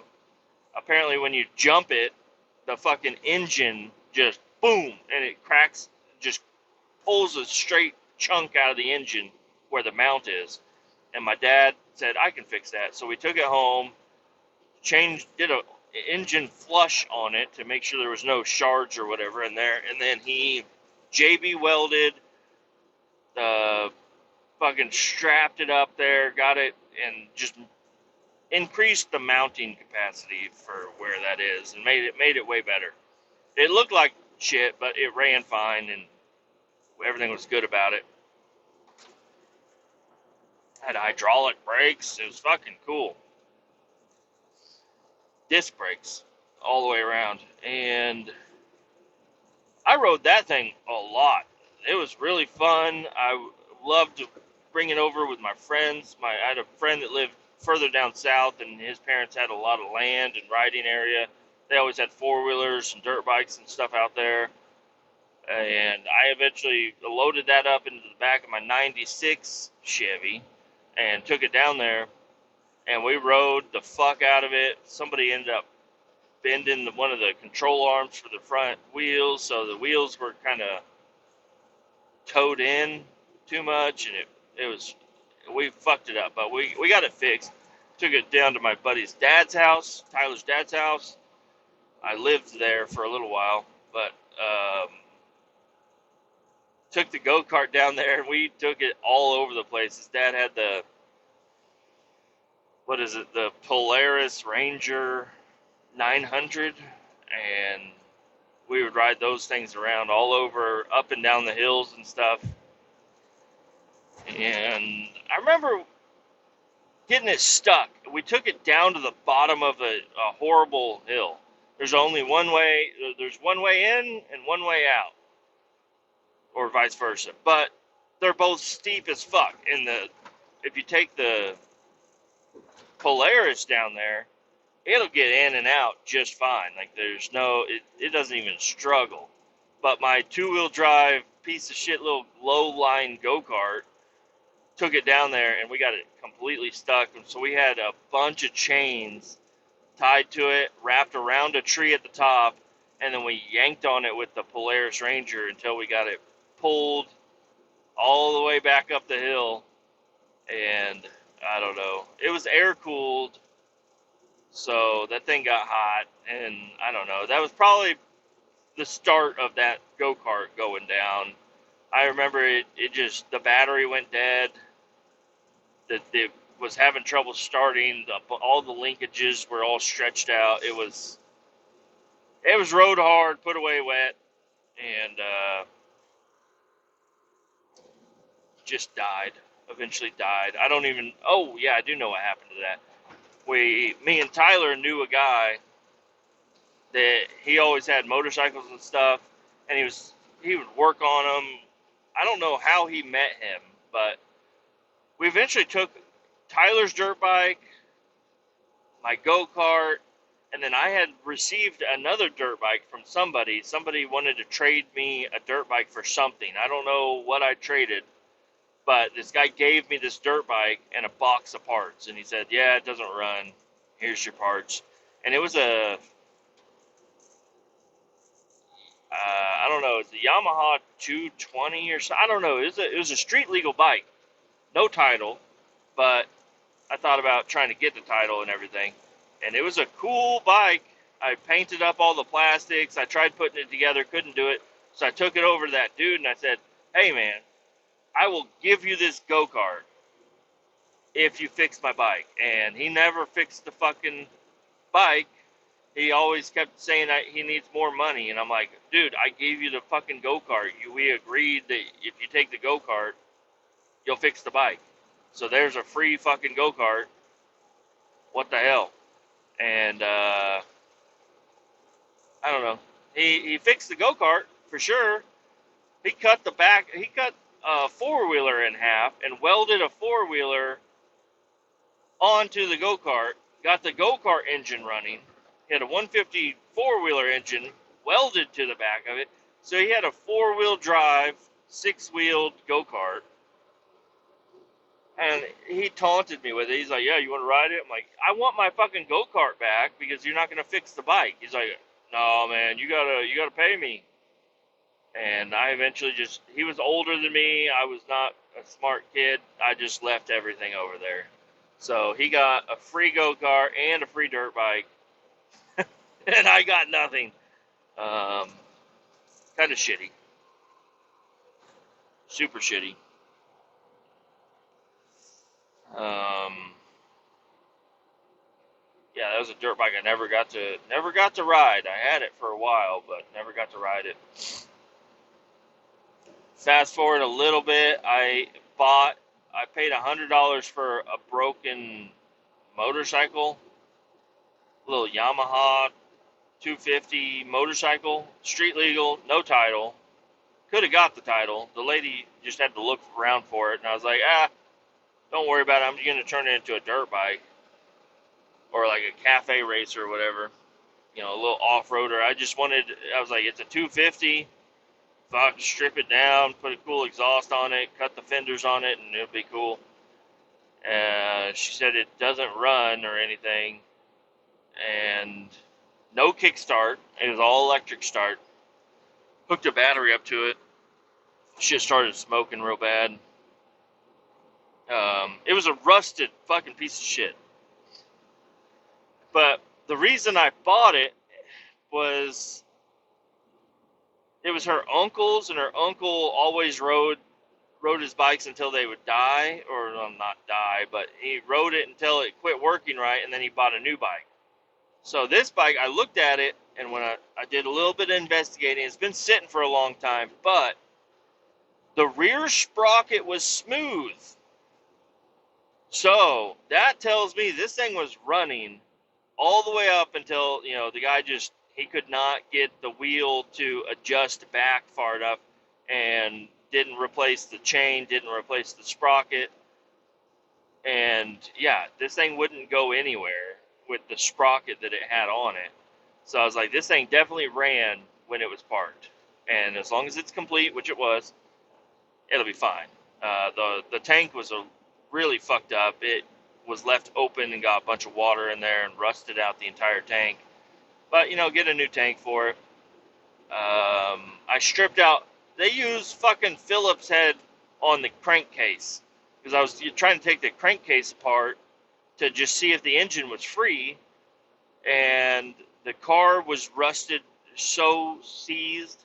Apparently when you jump it, the fucking engine just boom, and it cracks, just pulls a straight chunk out of the engine where the mount is. And my dad said, I can fix that. So we took it home, did a engine flush on it to make sure there was no shards or whatever in there. And then he JB welded, fucking strapped it up there, got it, and just increased the mounting capacity for where that is, and made it way better. It looked like shit, but it ran fine, and everything was good about it. Had hydraulic brakes. It was fucking cool. Disc brakes all the way around, and I rode that thing a lot. It was really fun. I loved to bring it over with my friends. I had a friend that lived further down south, and his parents had a lot of land and riding area. They always had 4-wheelers and dirt bikes and stuff out there. And I eventually loaded that up into the back of my 96 Chevy and took it down there, and we rode the fuck out of it. Somebody ended up bending one of the control arms for the front wheels, so the wheels were kind of towed in too much, and we fucked it up, but we got it fixed. Took it down to my buddy's dad's house, Tyler's dad's house. I lived there for a little while, but took the go-kart down there, and we took it all over the place. His dad had the Polaris Ranger 900, and we would ride those things around all over, up and down the hills and stuff. And I remember getting it stuck. We took it down to the bottom of a horrible hill. There's only one way. There's one way in and one way out, or vice versa. But they're both steep as fuck. And if you take the Polaris down there, it'll get in and out just fine. Like it doesn't even struggle. But my 2-wheel drive piece of shit little low line go-kart took it down there, and we got it completely stuck. And so we had a bunch of chains tied to it, wrapped around a tree at the top, and then we yanked on it with the Polaris Ranger until we got it pulled all the way back up the hill. And I don't know, it was air cooled, so that thing got hot, and I don't know, that was probably the start of that go-kart going down. I remember the battery went dead. It was having trouble starting. All the linkages were all stretched out. It was rode hard, put away wet, and just died. Eventually died. I don't even. Oh yeah, I do know what happened to that. Me and Tyler knew a guy that he always had motorcycles and stuff, and he would work on them. I don't know how he met him, but we eventually took Tyler's dirt bike, my go-kart, and then I had received another dirt bike from somebody. Somebody wanted to trade me a dirt bike for something. I don't know what I traded, but this guy gave me this dirt bike and a box of parts, and he said, yeah, it doesn't run. Here's your parts. And it was I don't know, it's a Yamaha 220 or something. I don't know. It was a street legal bike. No title, but I thought about trying to get the title and everything. And it was a cool bike. I painted up all the plastics. I tried putting it together, couldn't do it. So I took it over to that dude and I said, hey man, I will give you this go-kart if you fix my bike. And he never fixed the fucking bike. He always kept saying that he needs more money. And I'm like, dude, I gave you the fucking go-kart. We agreed that if you take the go-kart, you'll fix the bike. So there's a free fucking go-kart. What the hell? And, I don't know. He fixed the go-kart, for sure. He cut a four-wheeler in half and welded a four-wheeler onto the go-kart, got the go-kart engine running. He had a 150 four-wheeler engine welded to the back of it. So he had a four-wheel drive, six-wheeled go-kart. And he taunted me with it. He's like, yeah, you want to ride it? I'm like, I want my fucking go-kart back because you're not going to fix the bike. He's like, no, man, you gotta pay me. And I eventually he was older than me. I was not a smart kid. I just left everything over there. So he got a free go-kart and a free dirt bike. And I got nothing. Kind of shitty. Super shitty. Yeah, that was a dirt bike I never got to ride. I had it for a while, but never got to ride it. Fast forward a little bit, I paid $100 for a broken motorcycle, little Yamaha 250 motorcycle, street legal, no title. Could have got the title. The lady just had to look around for it, and I was like, don't worry about it. I'm going to turn it into a dirt bike or like a cafe racer or whatever, a little off-roader. I was like, it's a 250. Fuck, strip it down, put a cool exhaust on it, cut the fenders on it, and it'll be cool. She said it doesn't run or anything, and no kickstart. It was all electric start. Hooked a battery up to it. Shit started smoking real bad. It was a rusted fucking piece of shit. But the reason I bought it was it was her uncle's, and her uncle always rode his bikes until they would die, or not die, but he rode it until it quit working right, and then he bought a new bike. So this bike, I looked at it, and when I did a little bit of investigating, it's been sitting for a long time, but the rear sprocket was smooth. So that tells me this thing was running all the way up until, the guy he could not get the wheel to adjust back far enough, and didn't replace the chain, didn't replace the sprocket. And yeah, this thing wouldn't go anywhere with the sprocket that it had on it. So I was like, this thing definitely ran when it was parked. And as long as it's complete, which it was, it'll be fine. The tank was really fucked up. It was left open and got a bunch of water in there and rusted out the entire tank. But, get a new tank for it. I stripped out. They use fucking Phillips head on the crankcase, because I was trying to take the crankcase apart to just see if the engine was free, and the carb was rusted, so seized.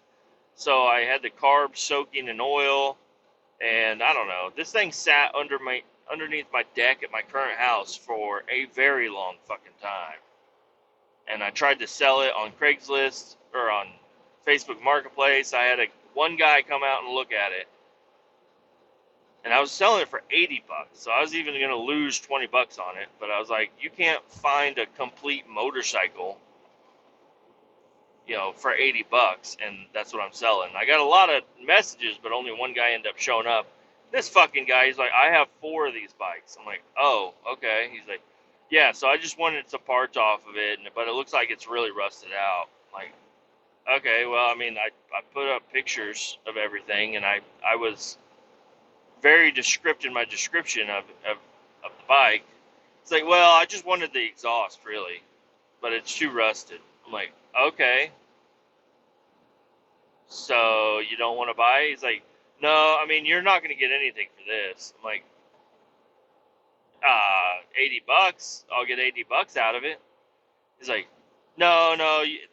So I had the carb soaking in oil, and I don't know. This thing sat underneath my deck at my current house for a very long fucking time. And I tried to sell it on Craigslist or on Facebook Marketplace. I had one guy come out and look at it, and I was selling it for $80. So I was even going to lose $20 on it. But I was like, you can't find a complete motorcycle, for $80, and that's what I'm selling. I got a lot of messages, but only one guy ended up showing up. This fucking guy, he's like, I have 4 of these bikes. I'm like, oh, okay. He's like, yeah, so I just wanted some parts off of it, but it looks like it's really rusted out. I'm like, okay, well, I mean, I put up pictures of everything, and I was very descriptive in my description of the bike. It's like, well, I just wanted the exhaust, really, but it's too rusted. I'm like, okay. So you don't want to buy it? He's like, no, I mean, you're not going to get anything for this. I'm like, $80, I'll get $80 out of it. He's like, no,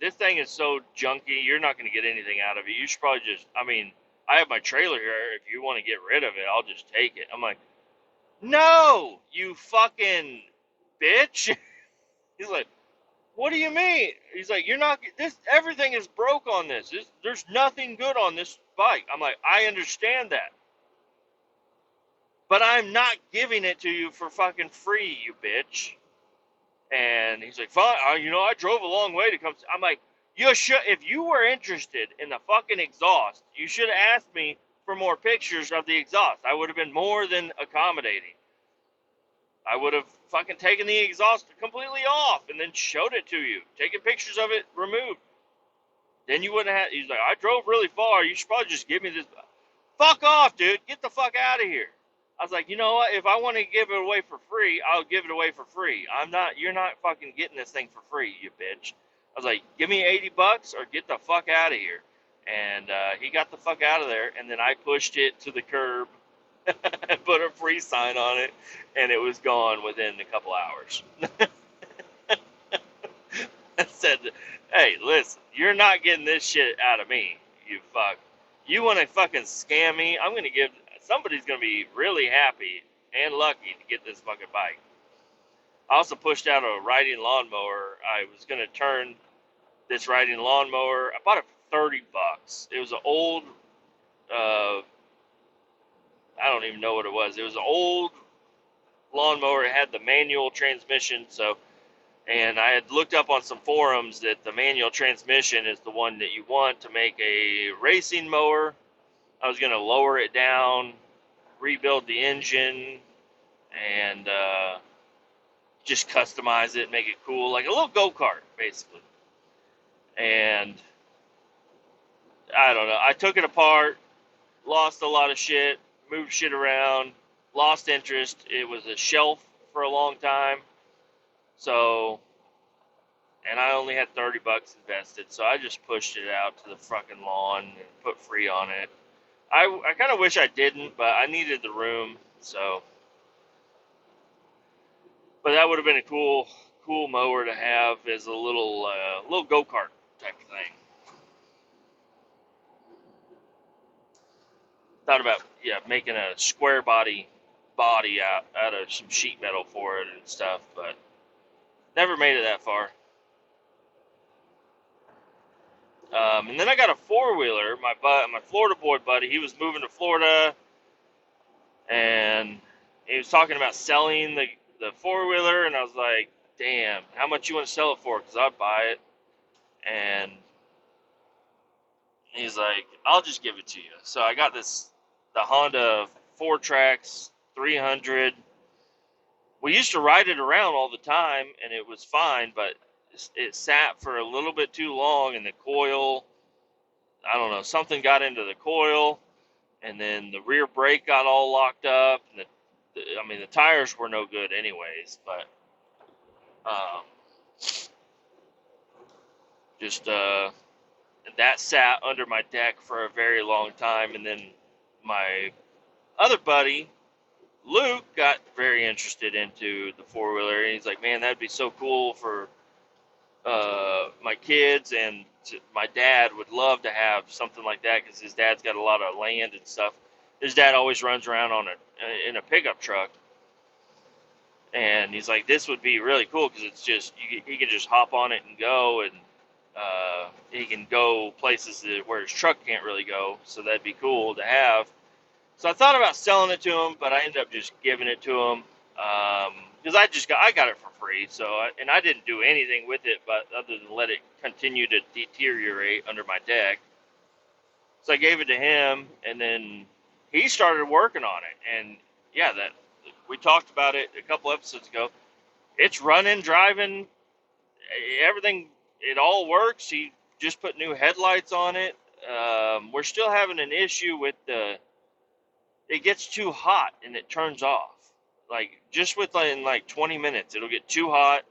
this thing is so junky, you're not going to get anything out of it. You should probably I have my trailer here. If you want to get rid of it, I'll just take it. I'm like, No, you fucking bitch. He's like, what do you mean? He's like, you're not, this, everything is broke on this. There's nothing good on this bike. I'm like, I understand that. But I'm not giving it to you for fucking free, you bitch. And he's like, fine, I drove a long way to come. I'm like, you should, if you were interested in the fucking exhaust, you should have asked me for more pictures of the exhaust. I would have been more than accommodating. I would have fucking taken the exhaust completely off and then showed it to you, taken pictures of it removed. Then you wouldn't have. He's like, I drove really far. You should probably just give me this. Fuck off, dude. Get the fuck out of here. I was like, you know what? If I want to give it away for free, I'll give it away for free. I'm not. You're not fucking getting this thing for free, you bitch. I was like, give me $80 or get the fuck out of here. And he got the fuck out of there. And then I pushed it to the curb and put a free sign on it, and it was gone within a couple hours. I said, hey, listen, you're not getting this shit out of me, you fuck. You want to fucking scam me? I'm going to give, somebody's going to be really happy and lucky to get this fucking bike. I also pushed out a riding lawnmower. I was going to turn this riding lawnmower. I bought it for $30. It was an old, I don't even know what it was. It was an old lawnmower. It had the manual transmission, so, and I had looked up on some forums that the manual transmission is the one that you want to make a racing mower. I was going to lower it down, rebuild the engine, and just customize it, make it cool, like a little go-kart, basically. And I don't know. I took it apart, lost a lot of shit, moved shit around, lost interest. It was a shelf for a long time. So, and I only had $30 invested, so I just pushed it out to the fucking lawn and put free on it. I kind of wish I didn't, but I needed the room, so. But that would have been a cool mower to have as a little go-kart type of thing. Thought about making a square body out of some sheet metal for it and stuff, but never made it that far. And then I got a four-wheeler. My Florida boy buddy, he was moving to Florida, and he was talking about selling the four-wheeler, and I was like, damn, how much you want to sell it for? Because I'd buy it. And he's like, I'll just give it to you. So I got the Honda 4Trax 300. We used to ride it around all the time, and it was fine, but it sat for a little bit too long, and the coil, I don't know, something got into the coil, and then the rear brake got all locked up, and the tires were no good anyways, but just that sat under my deck for a very long time, and then my other buddy, Luke, got very interested into the four-wheeler, and he's like, man, that'd be so cool for my kids, and my dad would love to have something like that because his dad's got a lot of land and stuff. His dad always runs around in a pickup truck, and he's like, this would be really cool because it's just he can just hop on it and go, and he can go places where his truck can't really go, so that'd be cool to have. So I thought about selling it to him, but I ended up just giving it to him because I got it for free. So I didn't do anything with it, but other than let it continue to deteriorate under my deck. So I gave it to him, and then he started working on it. And yeah, that we talked about it a couple episodes ago. It's running, driving, everything. It all works. He just put new headlights on it. We're still having an issue with it gets too hot and it turns off. Like just in 20 minutes, it'll get too hot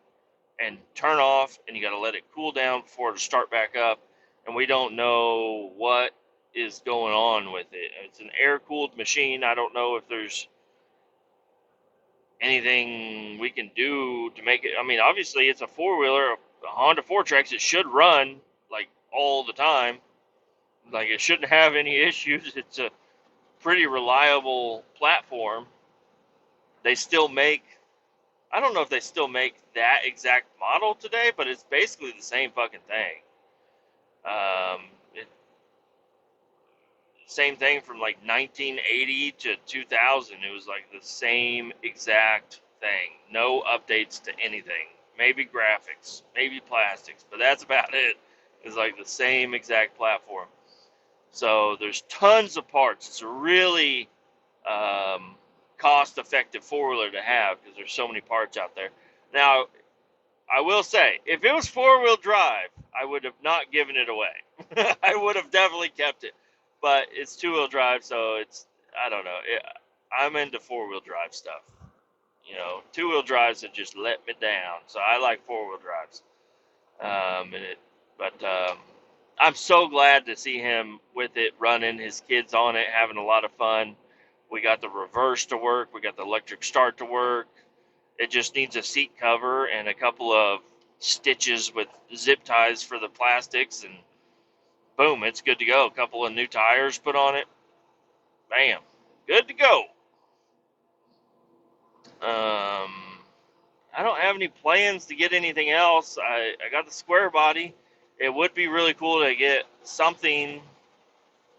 and turn off, and you got to let it cool down before it'll start back up. And we don't know what is going on with it. It's an air-cooled machine. I don't know if there's anything we can do to make it. I mean, obviously it's a four-wheeler, a Honda 4Trax. It should run like all the time. Like it shouldn't have any issues. It's a pretty reliable platform They still make, I don't know if they still make that exact model today, but it's basically the same fucking thing. It, same thing from like 1980 to 2000. It was like the same exact thing. No updates to anything. Maybe graphics, maybe plastics, but that's about it. It's like the same exact platform. So there's tons of parts. It's a really cost-effective four-wheeler to have because there's so many parts out there. Now, I will say, if it was four-wheel drive, I would have not given it away. I would have definitely kept it. But it's two-wheel drive, so it's, I don't know. I'm into four-wheel drive stuff. You know, two-wheel drives have just let me down. So I like four-wheel drives. But I'm so glad to see him with it, running, his kids on it, having a lot of fun. We got the reverse to work. We got the electric start to work. It just needs a seat cover and a couple of stitches with zip ties for the plastics, and boom, it's good to go. A couple of new tires put on it. Bam. Good to go. I don't have any plans to get anything else. I got the square body. It would be really cool to get something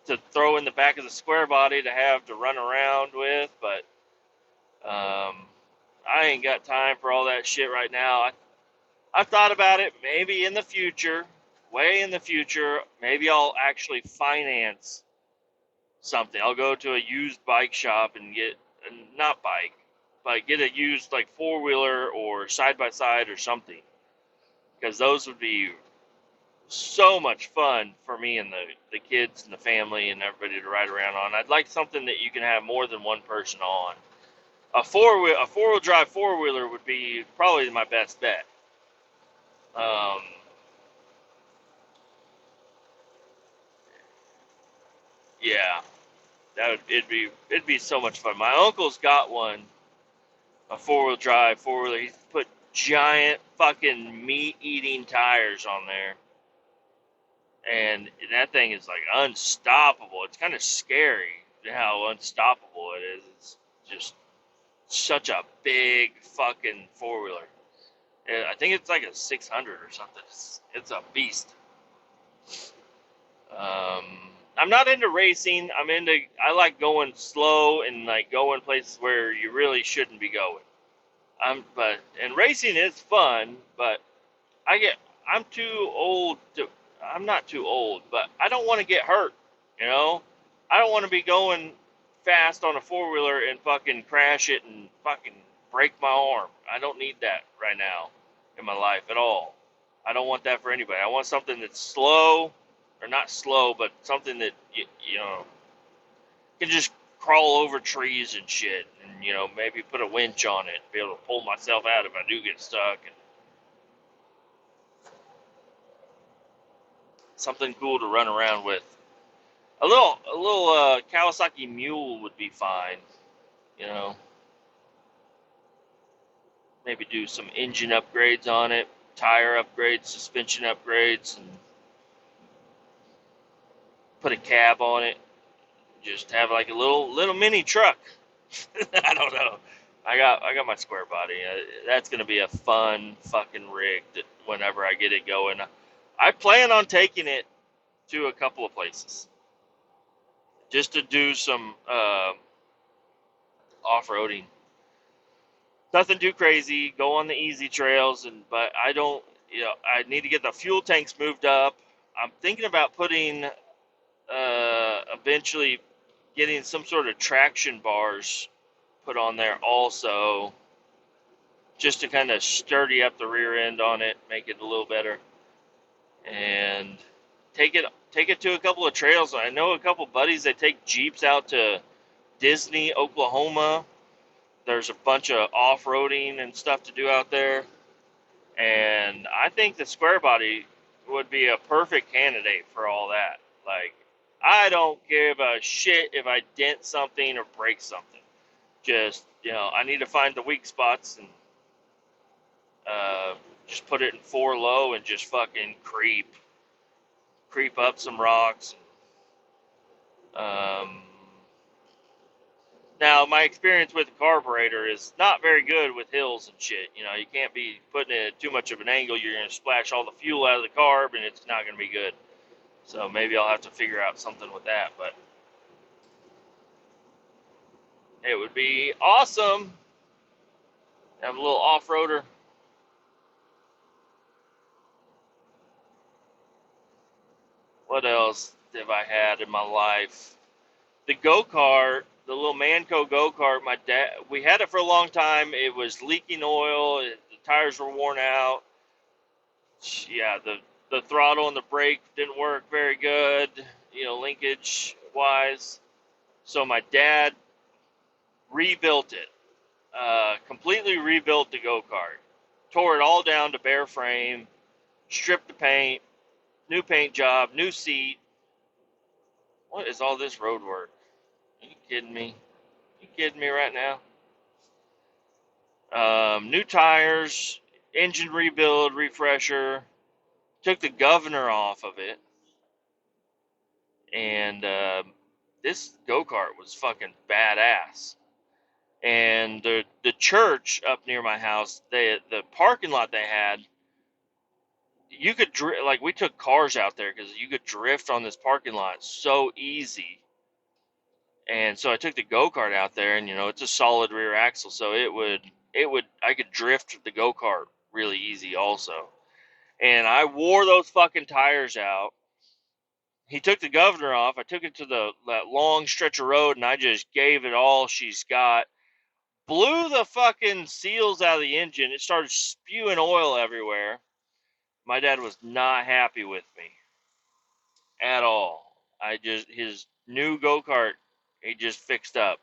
to throw in the back of the square body to have to run around with, but I ain't got time for all that shit right now. I've thought about it. Maybe in the future, way in the future, maybe I'll actually finance something. I'll go to a used bike shop and get, not bike, but get a used like four-wheeler or side-by-side or something, because those would be so much fun for me and the kids and the family and everybody to ride around on. I'd like something that you can have more than one person on. A four-wheel drive four-wheeler would be probably my best bet. Um, yeah, it'd be so much fun. My uncle's got one, a four-wheel drive four-wheeler. He's put giant fucking meat-eating tires on there, and that thing is like unstoppable. It's kind of scary how unstoppable it is. It's just such a big fucking four-wheeler. I think it's like a 600 or something. It's a beast. Um, I'm not into racing. I like going slow and like going places where you really shouldn't be going. And racing is fun, but I get, I'm too old to, I'm not too old, but I don't want to get hurt, you know? I don't want to be going fast on a four-wheeler and fucking crash it and fucking break my arm. I don't need that right now in my life at all. I don't want that for anybody. I want something that's slow, or not slow, but something that, you know, can just crawl over trees and shit, and, you know, maybe put a winch on it, be able to pull myself out if I do get stuck, and something cool to run around with. A little Kawasaki Mule would be fine, you know. Maybe do some engine upgrades on it, tire upgrades, suspension upgrades, and put a cab on it. Just have like a little mini truck. I don't know. I got my square body. That's gonna be a fun fucking rig that whenever I get it going. I plan on taking it to a couple of places just to do some off-roading. Nothing too crazy. Go on the easy trails, but I don't. You know, I need to get the fuel tanks moved up. I'm thinking about putting eventually getting some sort of traction bars put on there also, just to kind of sturdy up the rear end on it, make it a little better, and take it to a couple of trails. I know a couple buddies that take Jeeps out to Disney, Oklahoma. There's a bunch of off-roading and stuff to do out there, and I think the square body would be a perfect candidate for all that. Like, I don't give a shit if I dent something or break something. Just, you know, I need to find the weak spots and just put it in 4 low and just fucking creep up some rocks. Now, my experience with the carburetor is not very good with hills and shit. You know, you can't be putting it at too much of an angle. You're going to splash all the fuel out of the carb, and it's not going to be good. So maybe I'll have to figure out something with that. But it would be awesome to have a little off-roader. What else have I had in my life? The go-kart, the little Manco go-kart, my dad, we had it for a long time. It was leaking oil. The tires were worn out. Yeah, the throttle and the brake didn't work very good, you know, linkage wise. So my dad rebuilt it, completely rebuilt the go-kart, tore it all down to bare frame, stripped the paint, new paint job, new seat. What is all this road work? Are you kidding me? You kidding me right now? New tires, engine rebuild, refresher. Took the governor off of it, and this go kart was fucking badass. And the church up near my house, the parking lot they had, you could like we took cars out there because you could drift on this parking lot so easy. And so I took the go kart out there, and you know it's a solid rear axle, so it would I could drift the go kart really easy also. And I wore those fucking tires out. He took the governor off. I took it to that long stretch of road, and I just gave it all she's got. Blew the fucking seals out of the engine. It started spewing oil everywhere. My dad was not happy with me at all. His new go kart, he just fixed up,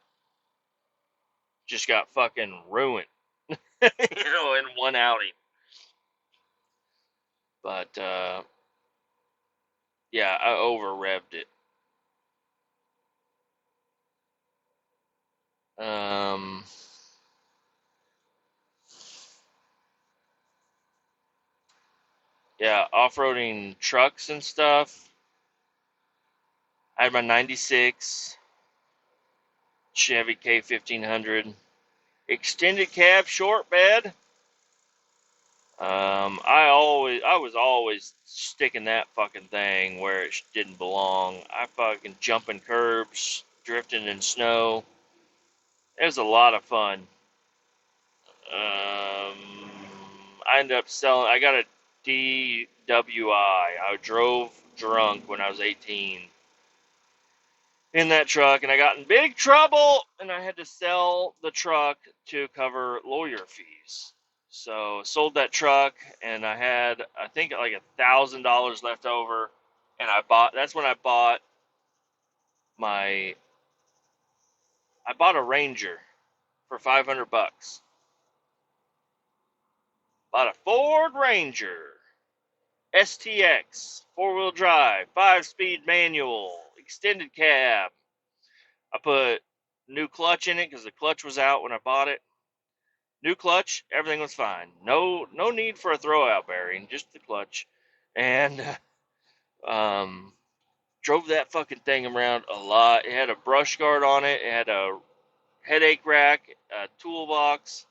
just got fucking ruined, you know, in one outing. But yeah, I over revved it. Um, yeah, off-roading trucks and stuff. I had my '96 Chevy K1500 extended cab short bed. I was always sticking that fucking thing where it didn't belong. I fucking jumping curbs, drifting in snow. It was a lot of fun. I ended up selling. I got a DWI. I drove drunk when I was 18 in that truck, and I got in big trouble, and I had to sell the truck to cover lawyer fees. So sold that truck, and I had I think like $1,000 left over, and I bought. That's when my I bought a Ranger for $500. Bought a Ford Ranger STX 4-wheel drive, 5-speed manual, extended cab. I put new clutch in it because the clutch was out when I bought it. New clutch, everything was fine. No need for a throwout bearing, just the clutch. And um, drove that fucking thing around a lot. It had a brush guard on it. It had a headache rack, a toolbox.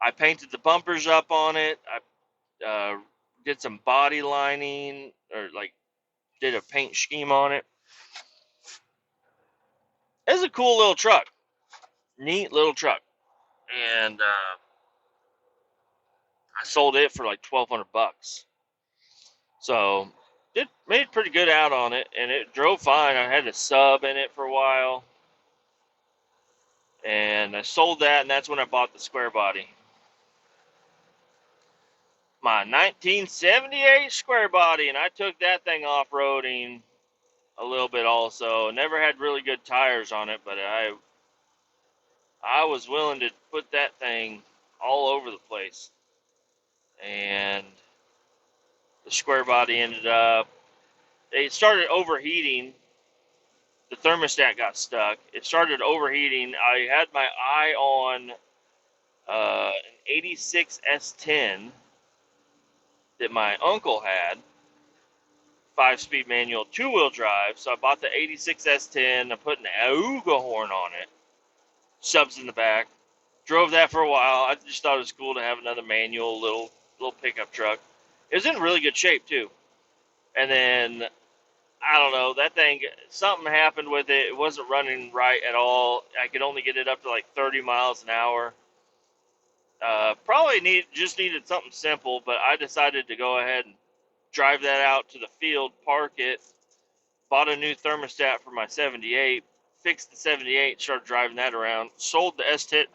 I painted the bumpers up on it. I did some body lining, or like did a paint scheme on it. It was a cool little truck, neat little truck, and I sold it for like $1,200. So it made pretty good out on it, and it drove fine. I had a sub in it for a while, and I sold that, and that's when I bought the square body. My 1978 square body, and I took that thing off-roading a little bit also. Never had really good tires on it, but I was willing to put that thing all over the place. And the square body ended up, it started overheating. The thermostat got stuck. It started overheating. I had my eye on an 86 S10 that my uncle had, 5-speed manual, 2-wheel drive. So I bought the 86 S10. I put an Auga horn on it. subs in the back. Drove that for a while. I just thought it was cool to have another manual little pickup truck. It was in really good shape too. And then I don't know, that thing, something happened with it. It wasn't running right at all. I could only get it up to like 30 miles an hour. Probably just needed something simple, but I decided to go ahead and drive that out to the field, park it, bought a new thermostat for my 78, fixed the 78, started driving that around, sold the S10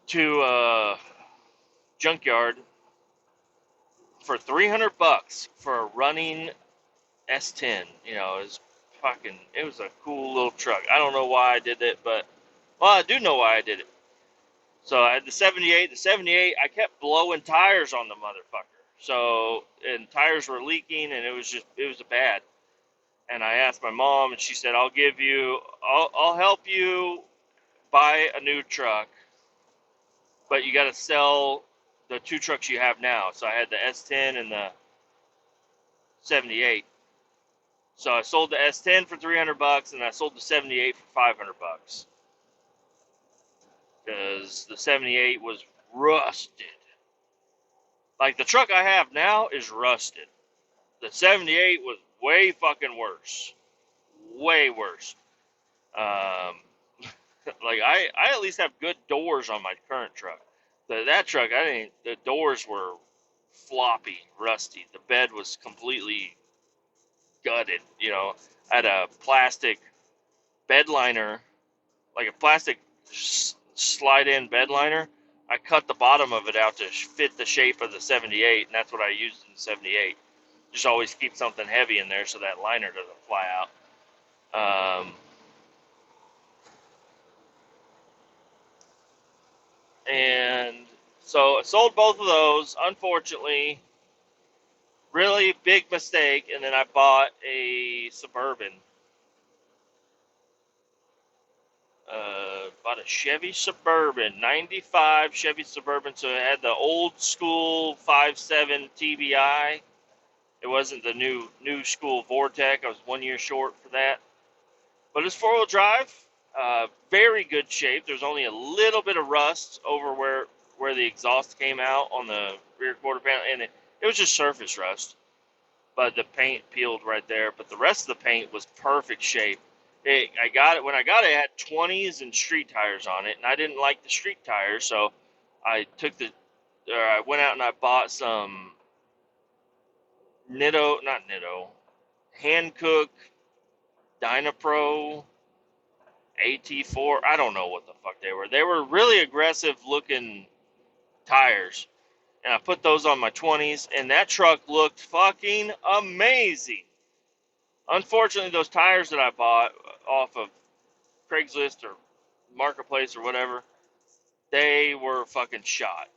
to a junkyard for $300 for a running S10. It was a cool little truck. I don't know why I did it, but, well, I do know why I did it. So I had the 78. The 78, I kept blowing tires on the motherfucker. So, and tires were leaking, and it was bad. And I asked my mom, and she said, I'll help you buy a new truck, but you got to sell the two trucks you have now. So I had the S10 and the 78. So I sold the S10 for $300, and I sold the 78 for $500 because the 78 was rusted. Like, the truck I have now is rusted. The 78 was way fucking worse. Way worse. Like, I at least have good doors on my current truck. That truck, the doors were floppy, rusty. The bed was completely gutted. I had a plastic bed liner, like a plastic slide-in bed liner. I cut the bottom of it out to fit the shape of the 78, and that's what I used in the 78. Just always keep something heavy in there so that liner doesn't fly out. And so I sold both of those, unfortunately. Really big mistake. And then I bought a Suburban. Bought a Chevy Suburban, 95 Chevy Suburban. So it had the old school 5.7 TBI. It wasn't the new school Vortec. I was 1 year short for that. But it's four-wheel drive. Very good shape. There's only a little bit of rust over where the exhaust came out on the rear quarter panel, and it was just surface rust. But the paint peeled right there. But the rest of the paint was perfect shape. When I got it, it had 20s and street tires on it, and I didn't like the street tires, so I went out and I bought some Hankook Dynapro AT4. I don't know what the fuck they were. They were really aggressive looking tires. And I put those on my 20s, and that truck looked fucking amazing. Unfortunately, those tires that I bought off of Craigslist or Marketplace or whatever, they were fucking shot.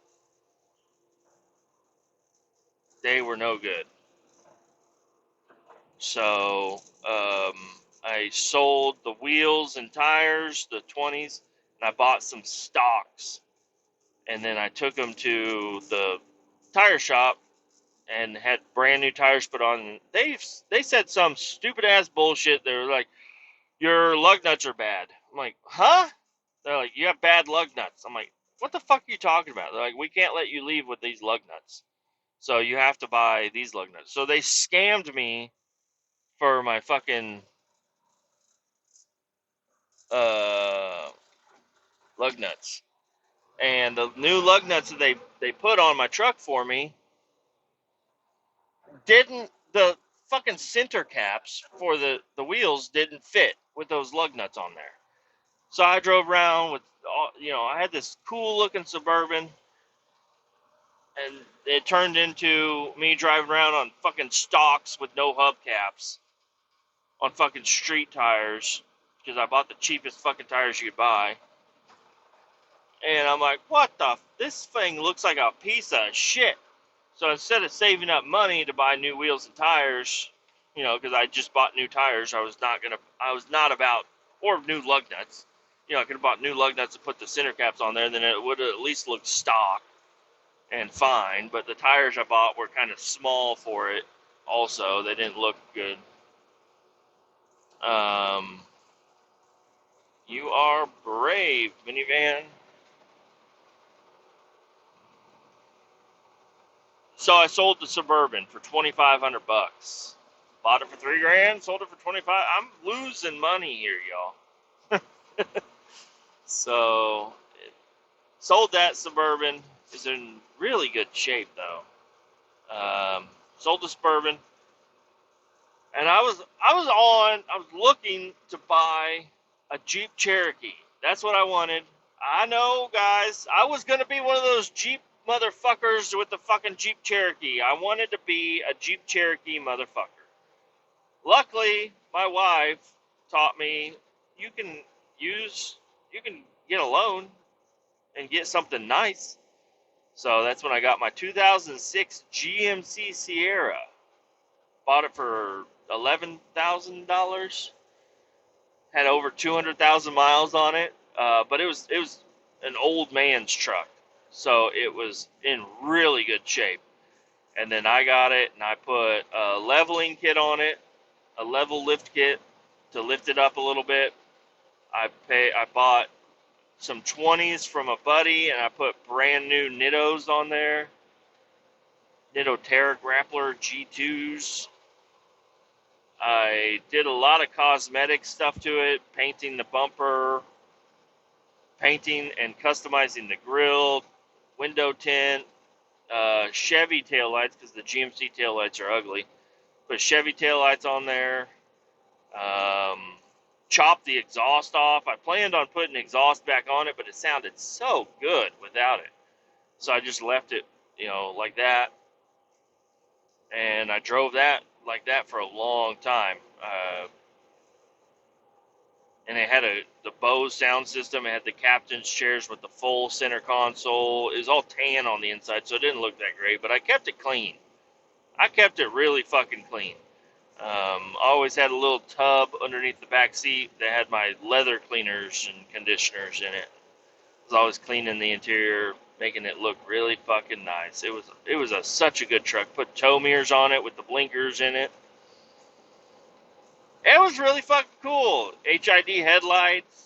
They were no good. So, I sold the wheels and tires, the 20s, and I bought some stocks. And then I took them to the tire shop and had brand new tires put on. They said some stupid ass bullshit. They were like, your lug nuts are bad. I'm like, huh? They're like, you have bad lug nuts. I'm like, what the fuck are you talking about? They're like, we can't let you leave with these lug nuts. So you have to buy these lug nuts. So they scammed me for my fucking lug nuts. And the new lug nuts that they put on my truck for me the fucking center caps for the wheels didn't fit with those lug nuts on there. So I drove around with, I had this cool looking Suburban, and it turned into me driving around on fucking stocks with no hubcaps on fucking street tires because I bought the cheapest fucking tires you could buy. And I'm like, this thing looks like a piece of shit. So instead of saving up money to buy new wheels and tires, because I just bought new tires, or new lug nuts. I could have bought new lug nuts and put the center caps on there, then it would have at least looked stock and fine. But the tires I bought were kind of small for it also. They didn't look good. Um, you are brave, minivan. So I sold the Suburban for $2,500. Bought it for $3,000, sold it for 25. I'm losing money here, y'all. So sold that Suburban. Is in really good shape though. Sold the Suburban, and I was looking to buy a Jeep Cherokee. That's what I wanted. I know, guys. I was gonna be one of those Jeep motherfuckers with the fucking Jeep Cherokee. I wanted to be a Jeep Cherokee motherfucker. Luckily, my wife taught me you can use, you can get a loan and get something nice. So that's when I got my 2006 GMC Sierra. Bought it for $11,000. Had over 200,000 miles on it, but it was an old man's truck, so it was in really good shape. And then I got it, and I put a leveling kit on it, a level lift kit to lift it up a little bit. I bought some 20s from a buddy, and I put brand new Nittos on there. Nitto Terra Grappler G2s. I did a lot of cosmetic stuff to it, painting the bumper, painting and customizing the grill, window tint, Chevy taillights, because the GMC taillights are ugly. Put Chevy taillights on there. Chopped the exhaust off. I planned on putting exhaust back on it, but it sounded so good without it. So I just left it, like that. And I drove that like that for a long time. And it had the Bose sound system. It had the captain's chairs with the full center console. It was all tan on the inside, so it didn't look that great. But I kept it clean. I kept it really fucking clean. I always had a little tub underneath the back seat that had my leather cleaners and conditioners in it. I was always cleaning the interior, making it look really fucking nice. It was such a good truck. Put tow mirrors on it with the blinkers in it. It was really fucking cool. HID headlights,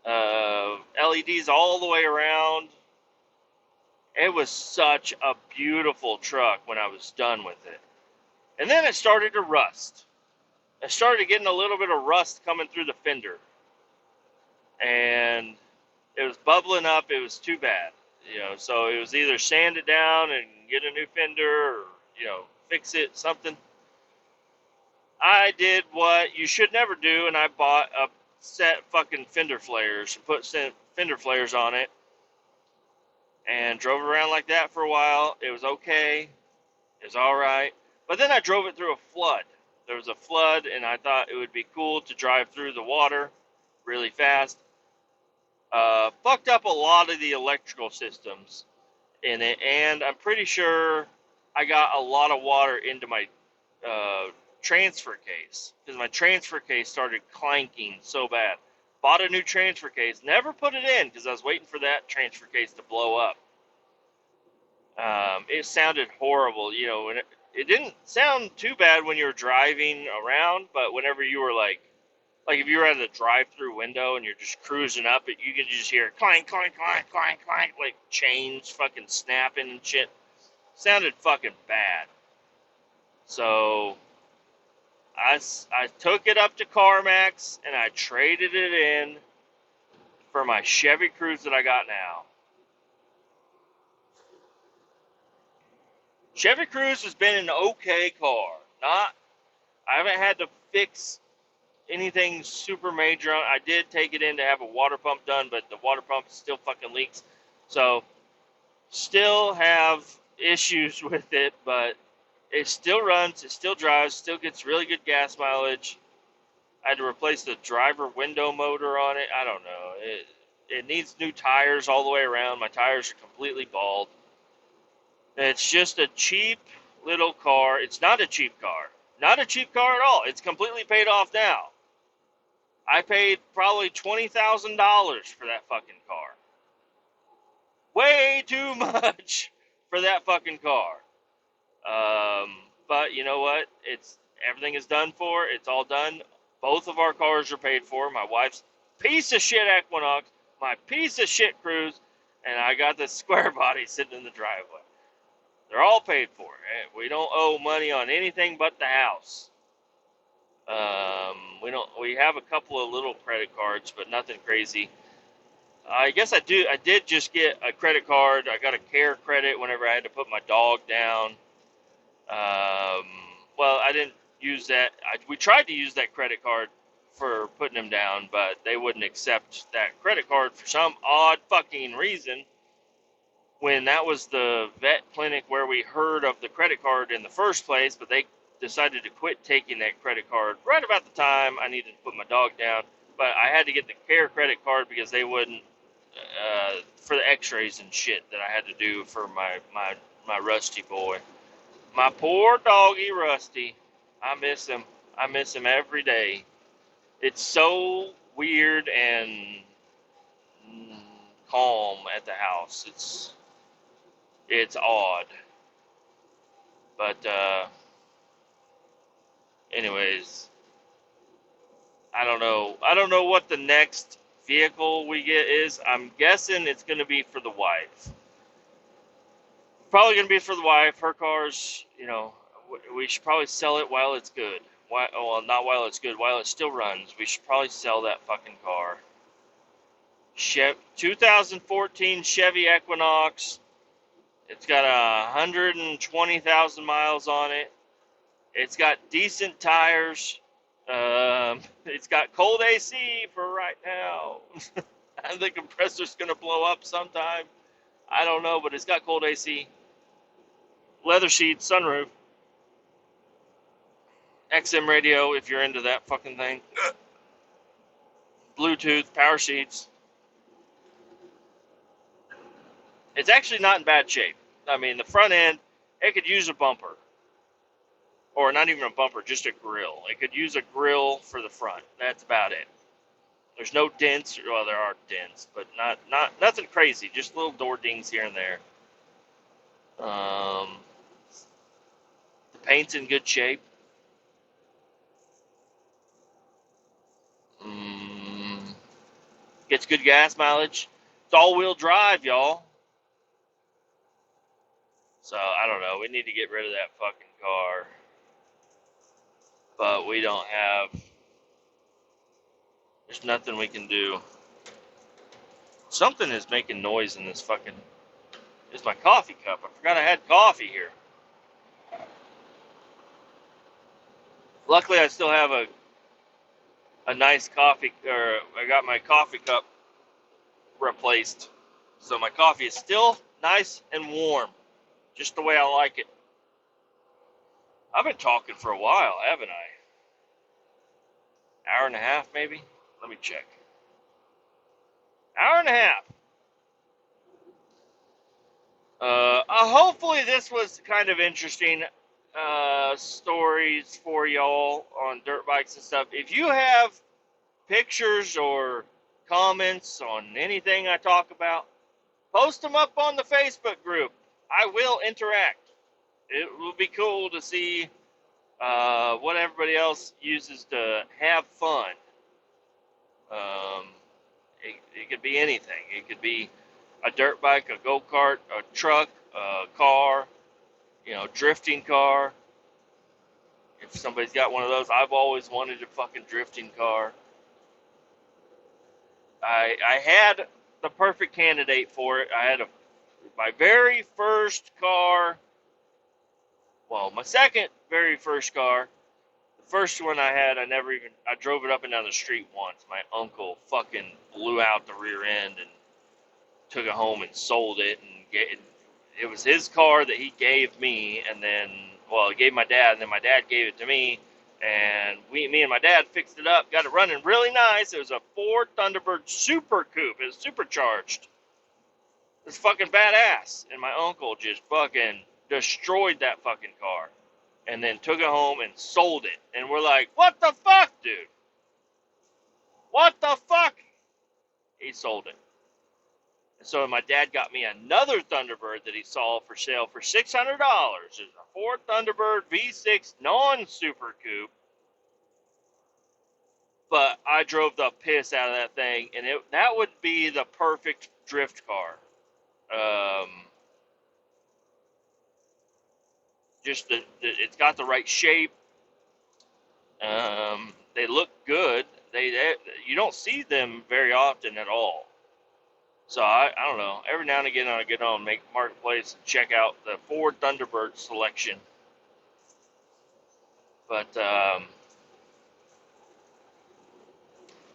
LEDs all the way around. It was such a beautiful truck when I was done with it. And then it started to rust. I started getting a little bit of rust coming through the fender. And it was bubbling up. It was too bad. So it was either sand it down and get a new fender or, fix it, something. I did what you should never do, and I bought a set fucking fender flares, put fender flares on it, and drove around like that for a while. It was okay. It was all right. But then I drove it through a flood. There was a flood, and I thought it would be cool to drive through the water really fast. Fucked up a lot of the electrical systems in it, and I'm pretty sure I got a lot of water into my transfer case, because my transfer case started clanking so bad. Bought a new transfer case, never put it in because I was waiting for that transfer case to blow up. It sounded horrible, and it didn't sound too bad when you were driving around, but whenever you were like if you were at a drive-through window and you're just cruising up, you could just hear clank, clank, clank, clank, clank, like chains fucking snapping and shit. Sounded fucking bad. So I took it up to CarMax and I traded it in for my Chevy Cruze that I got now. Chevy Cruze has been an okay car. I haven't had to fix anything super major on. I did take it in to have a water pump done, but the water pump still fucking leaks. So still have issues with it, but it still runs, it still drives, still gets really good gas mileage. I had to replace the driver window motor on it. I don't know. It needs new tires all the way around. My tires are completely bald. It's just a cheap little car. It's not a cheap car. Not a cheap car at all. It's completely paid off now. I paid probably $20,000 for that fucking car. Way too much for that fucking car. But you know what? Everything is done for. It's all done. Both of our cars are paid for. My wife's piece of shit Equinox, my piece of shit Cruise, and I got this square body sitting in the driveway. They're all paid for. We don't owe money on anything but the house. We don't. We have a couple of little credit cards, but nothing crazy. I guess I did just get a credit card. I got a care credit whenever I had to put my dog down. Well, I didn't use that. We tried to use that credit card for putting him down, but they wouldn't accept that credit card for some odd fucking reason. When that was the vet clinic where we heard of the credit card in the first place, but they decided to quit taking that credit card right about the time I needed to put my dog down. But I had to get the care credit card because they wouldn't, for the x-rays and shit that I had to do for my Rusty boy. My poor doggy Rusty. I miss him. I miss him every day. It's so weird and calm at the house. It's odd. But anyways, I don't know. I don't know what the next vehicle we get is. I'm guessing it's going to be for the wife. Probably going to be for the wife. Her car's, we should probably sell it while it's good. Well, not while it's good, while it still runs. We should probably sell that fucking car. 2014 Chevy Equinox. It's got 120,000 miles on it. It's got decent tires. It's got cold AC for right now. The compressor's going to blow up sometime. I don't know, but it's got cold AC. Leather seats, sunroof. XM radio if you're into that fucking thing. Bluetooth, power seats. It's actually not in bad shape. I mean, the front end, it could use a bumper. Or not even a bumper, just a grill. It could use a grill for the front. That's about it. There's no dents. Well, there are dents, but nothing crazy. Just little door dings here and there. The paint's in good shape. Gets good gas mileage. It's all-wheel drive, y'all. So, I don't know. We need to get rid of that fucking car. But we don't have... There's nothing we can do. Something is making noise in this fucking... It's my coffee cup. I forgot I had coffee here. Luckily, I still have a nice coffee... Or I got my coffee cup replaced. So my coffee is still nice and warm. Just the way I like it. I've been talking for a while, haven't I? Hour and a half, maybe? Let me check. Hour and a half. Hopefully this was kind of interesting stories for y'all on dirt bikes and stuff. If you have pictures or comments on anything I talk about, post them up on the Facebook group. I will interact. It will be cool to see what everybody else uses to have fun. It could be anything. It could be a dirt bike, a go-kart, a truck, a car, drifting car. If somebody's got one of those, I've always wanted a fucking drifting car. I had the perfect candidate for it. I had my very first car. Well, my second very first car. The first one I had, I drove it up and down the street once. My uncle fucking blew out the rear end and took it home and sold it. And it was his car that he gave me, and then, he gave my dad, and then my dad gave it to me. And me and my dad fixed it up, got it running really nice. It was a Ford Thunderbird Super Coupe. It was supercharged. It was fucking badass. And my uncle just fucking destroyed that fucking car. And then took it home and sold it. And we're like, what the fuck, dude? What the fuck? He sold it. So my dad got me another Thunderbird that he saw for sale for $600. It's a Ford Thunderbird V6 non-Super Coupe. But I drove the piss out of that thing, and that would be the perfect drift car. Just it's got the right shape. They look good. They you don't see them very often at all. So I don't know. Every now and again I get on Make Marketplace and check out the Ford Thunderbird selection. But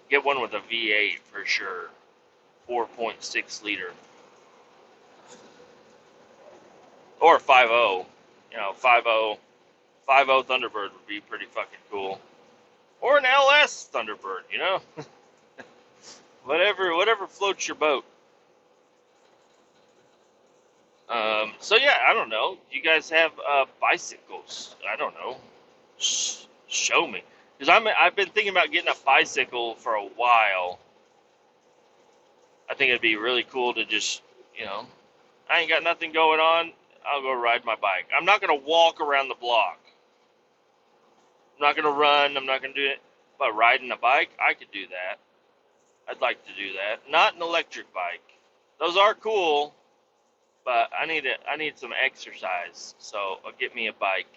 get one with a V8 for sure. 4.6 liter. Or a 5.0. You know, 5.0. 5.0 Thunderbird would be pretty fucking cool. Or an LS Thunderbird, you know? whatever floats your boat. So yeah, I don't know. You guys have bicycles? I don't know. Show me, because I've been thinking about getting a bicycle for a while. I think it'd be really cool to just, I ain't got nothing going on. I'll go ride my bike. I'm not gonna walk around the block. I'm not gonna run. I'm not gonna do it. But riding a bike, I could do that. I'd like to do that. Not an electric bike. Those are cool, but I need some exercise. So I'll get me a bike,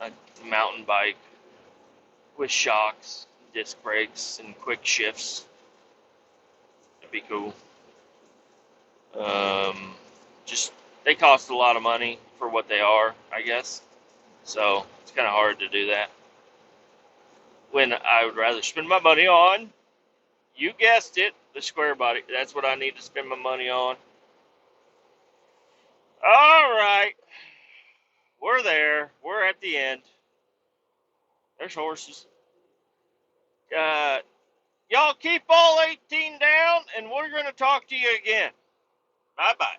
a mountain bike with shocks, disc brakes, and quick shifts. It'd be cool. Just they cost a lot of money for what they are, I guess. So it's kind of hard to do that. When I would rather spend my money on, you guessed it, the square body. That's what I need to spend my money on. All right, we're there. We're at the end. There's horses. Y'all keep all 18 down, and we're going to talk to you again. Bye-bye.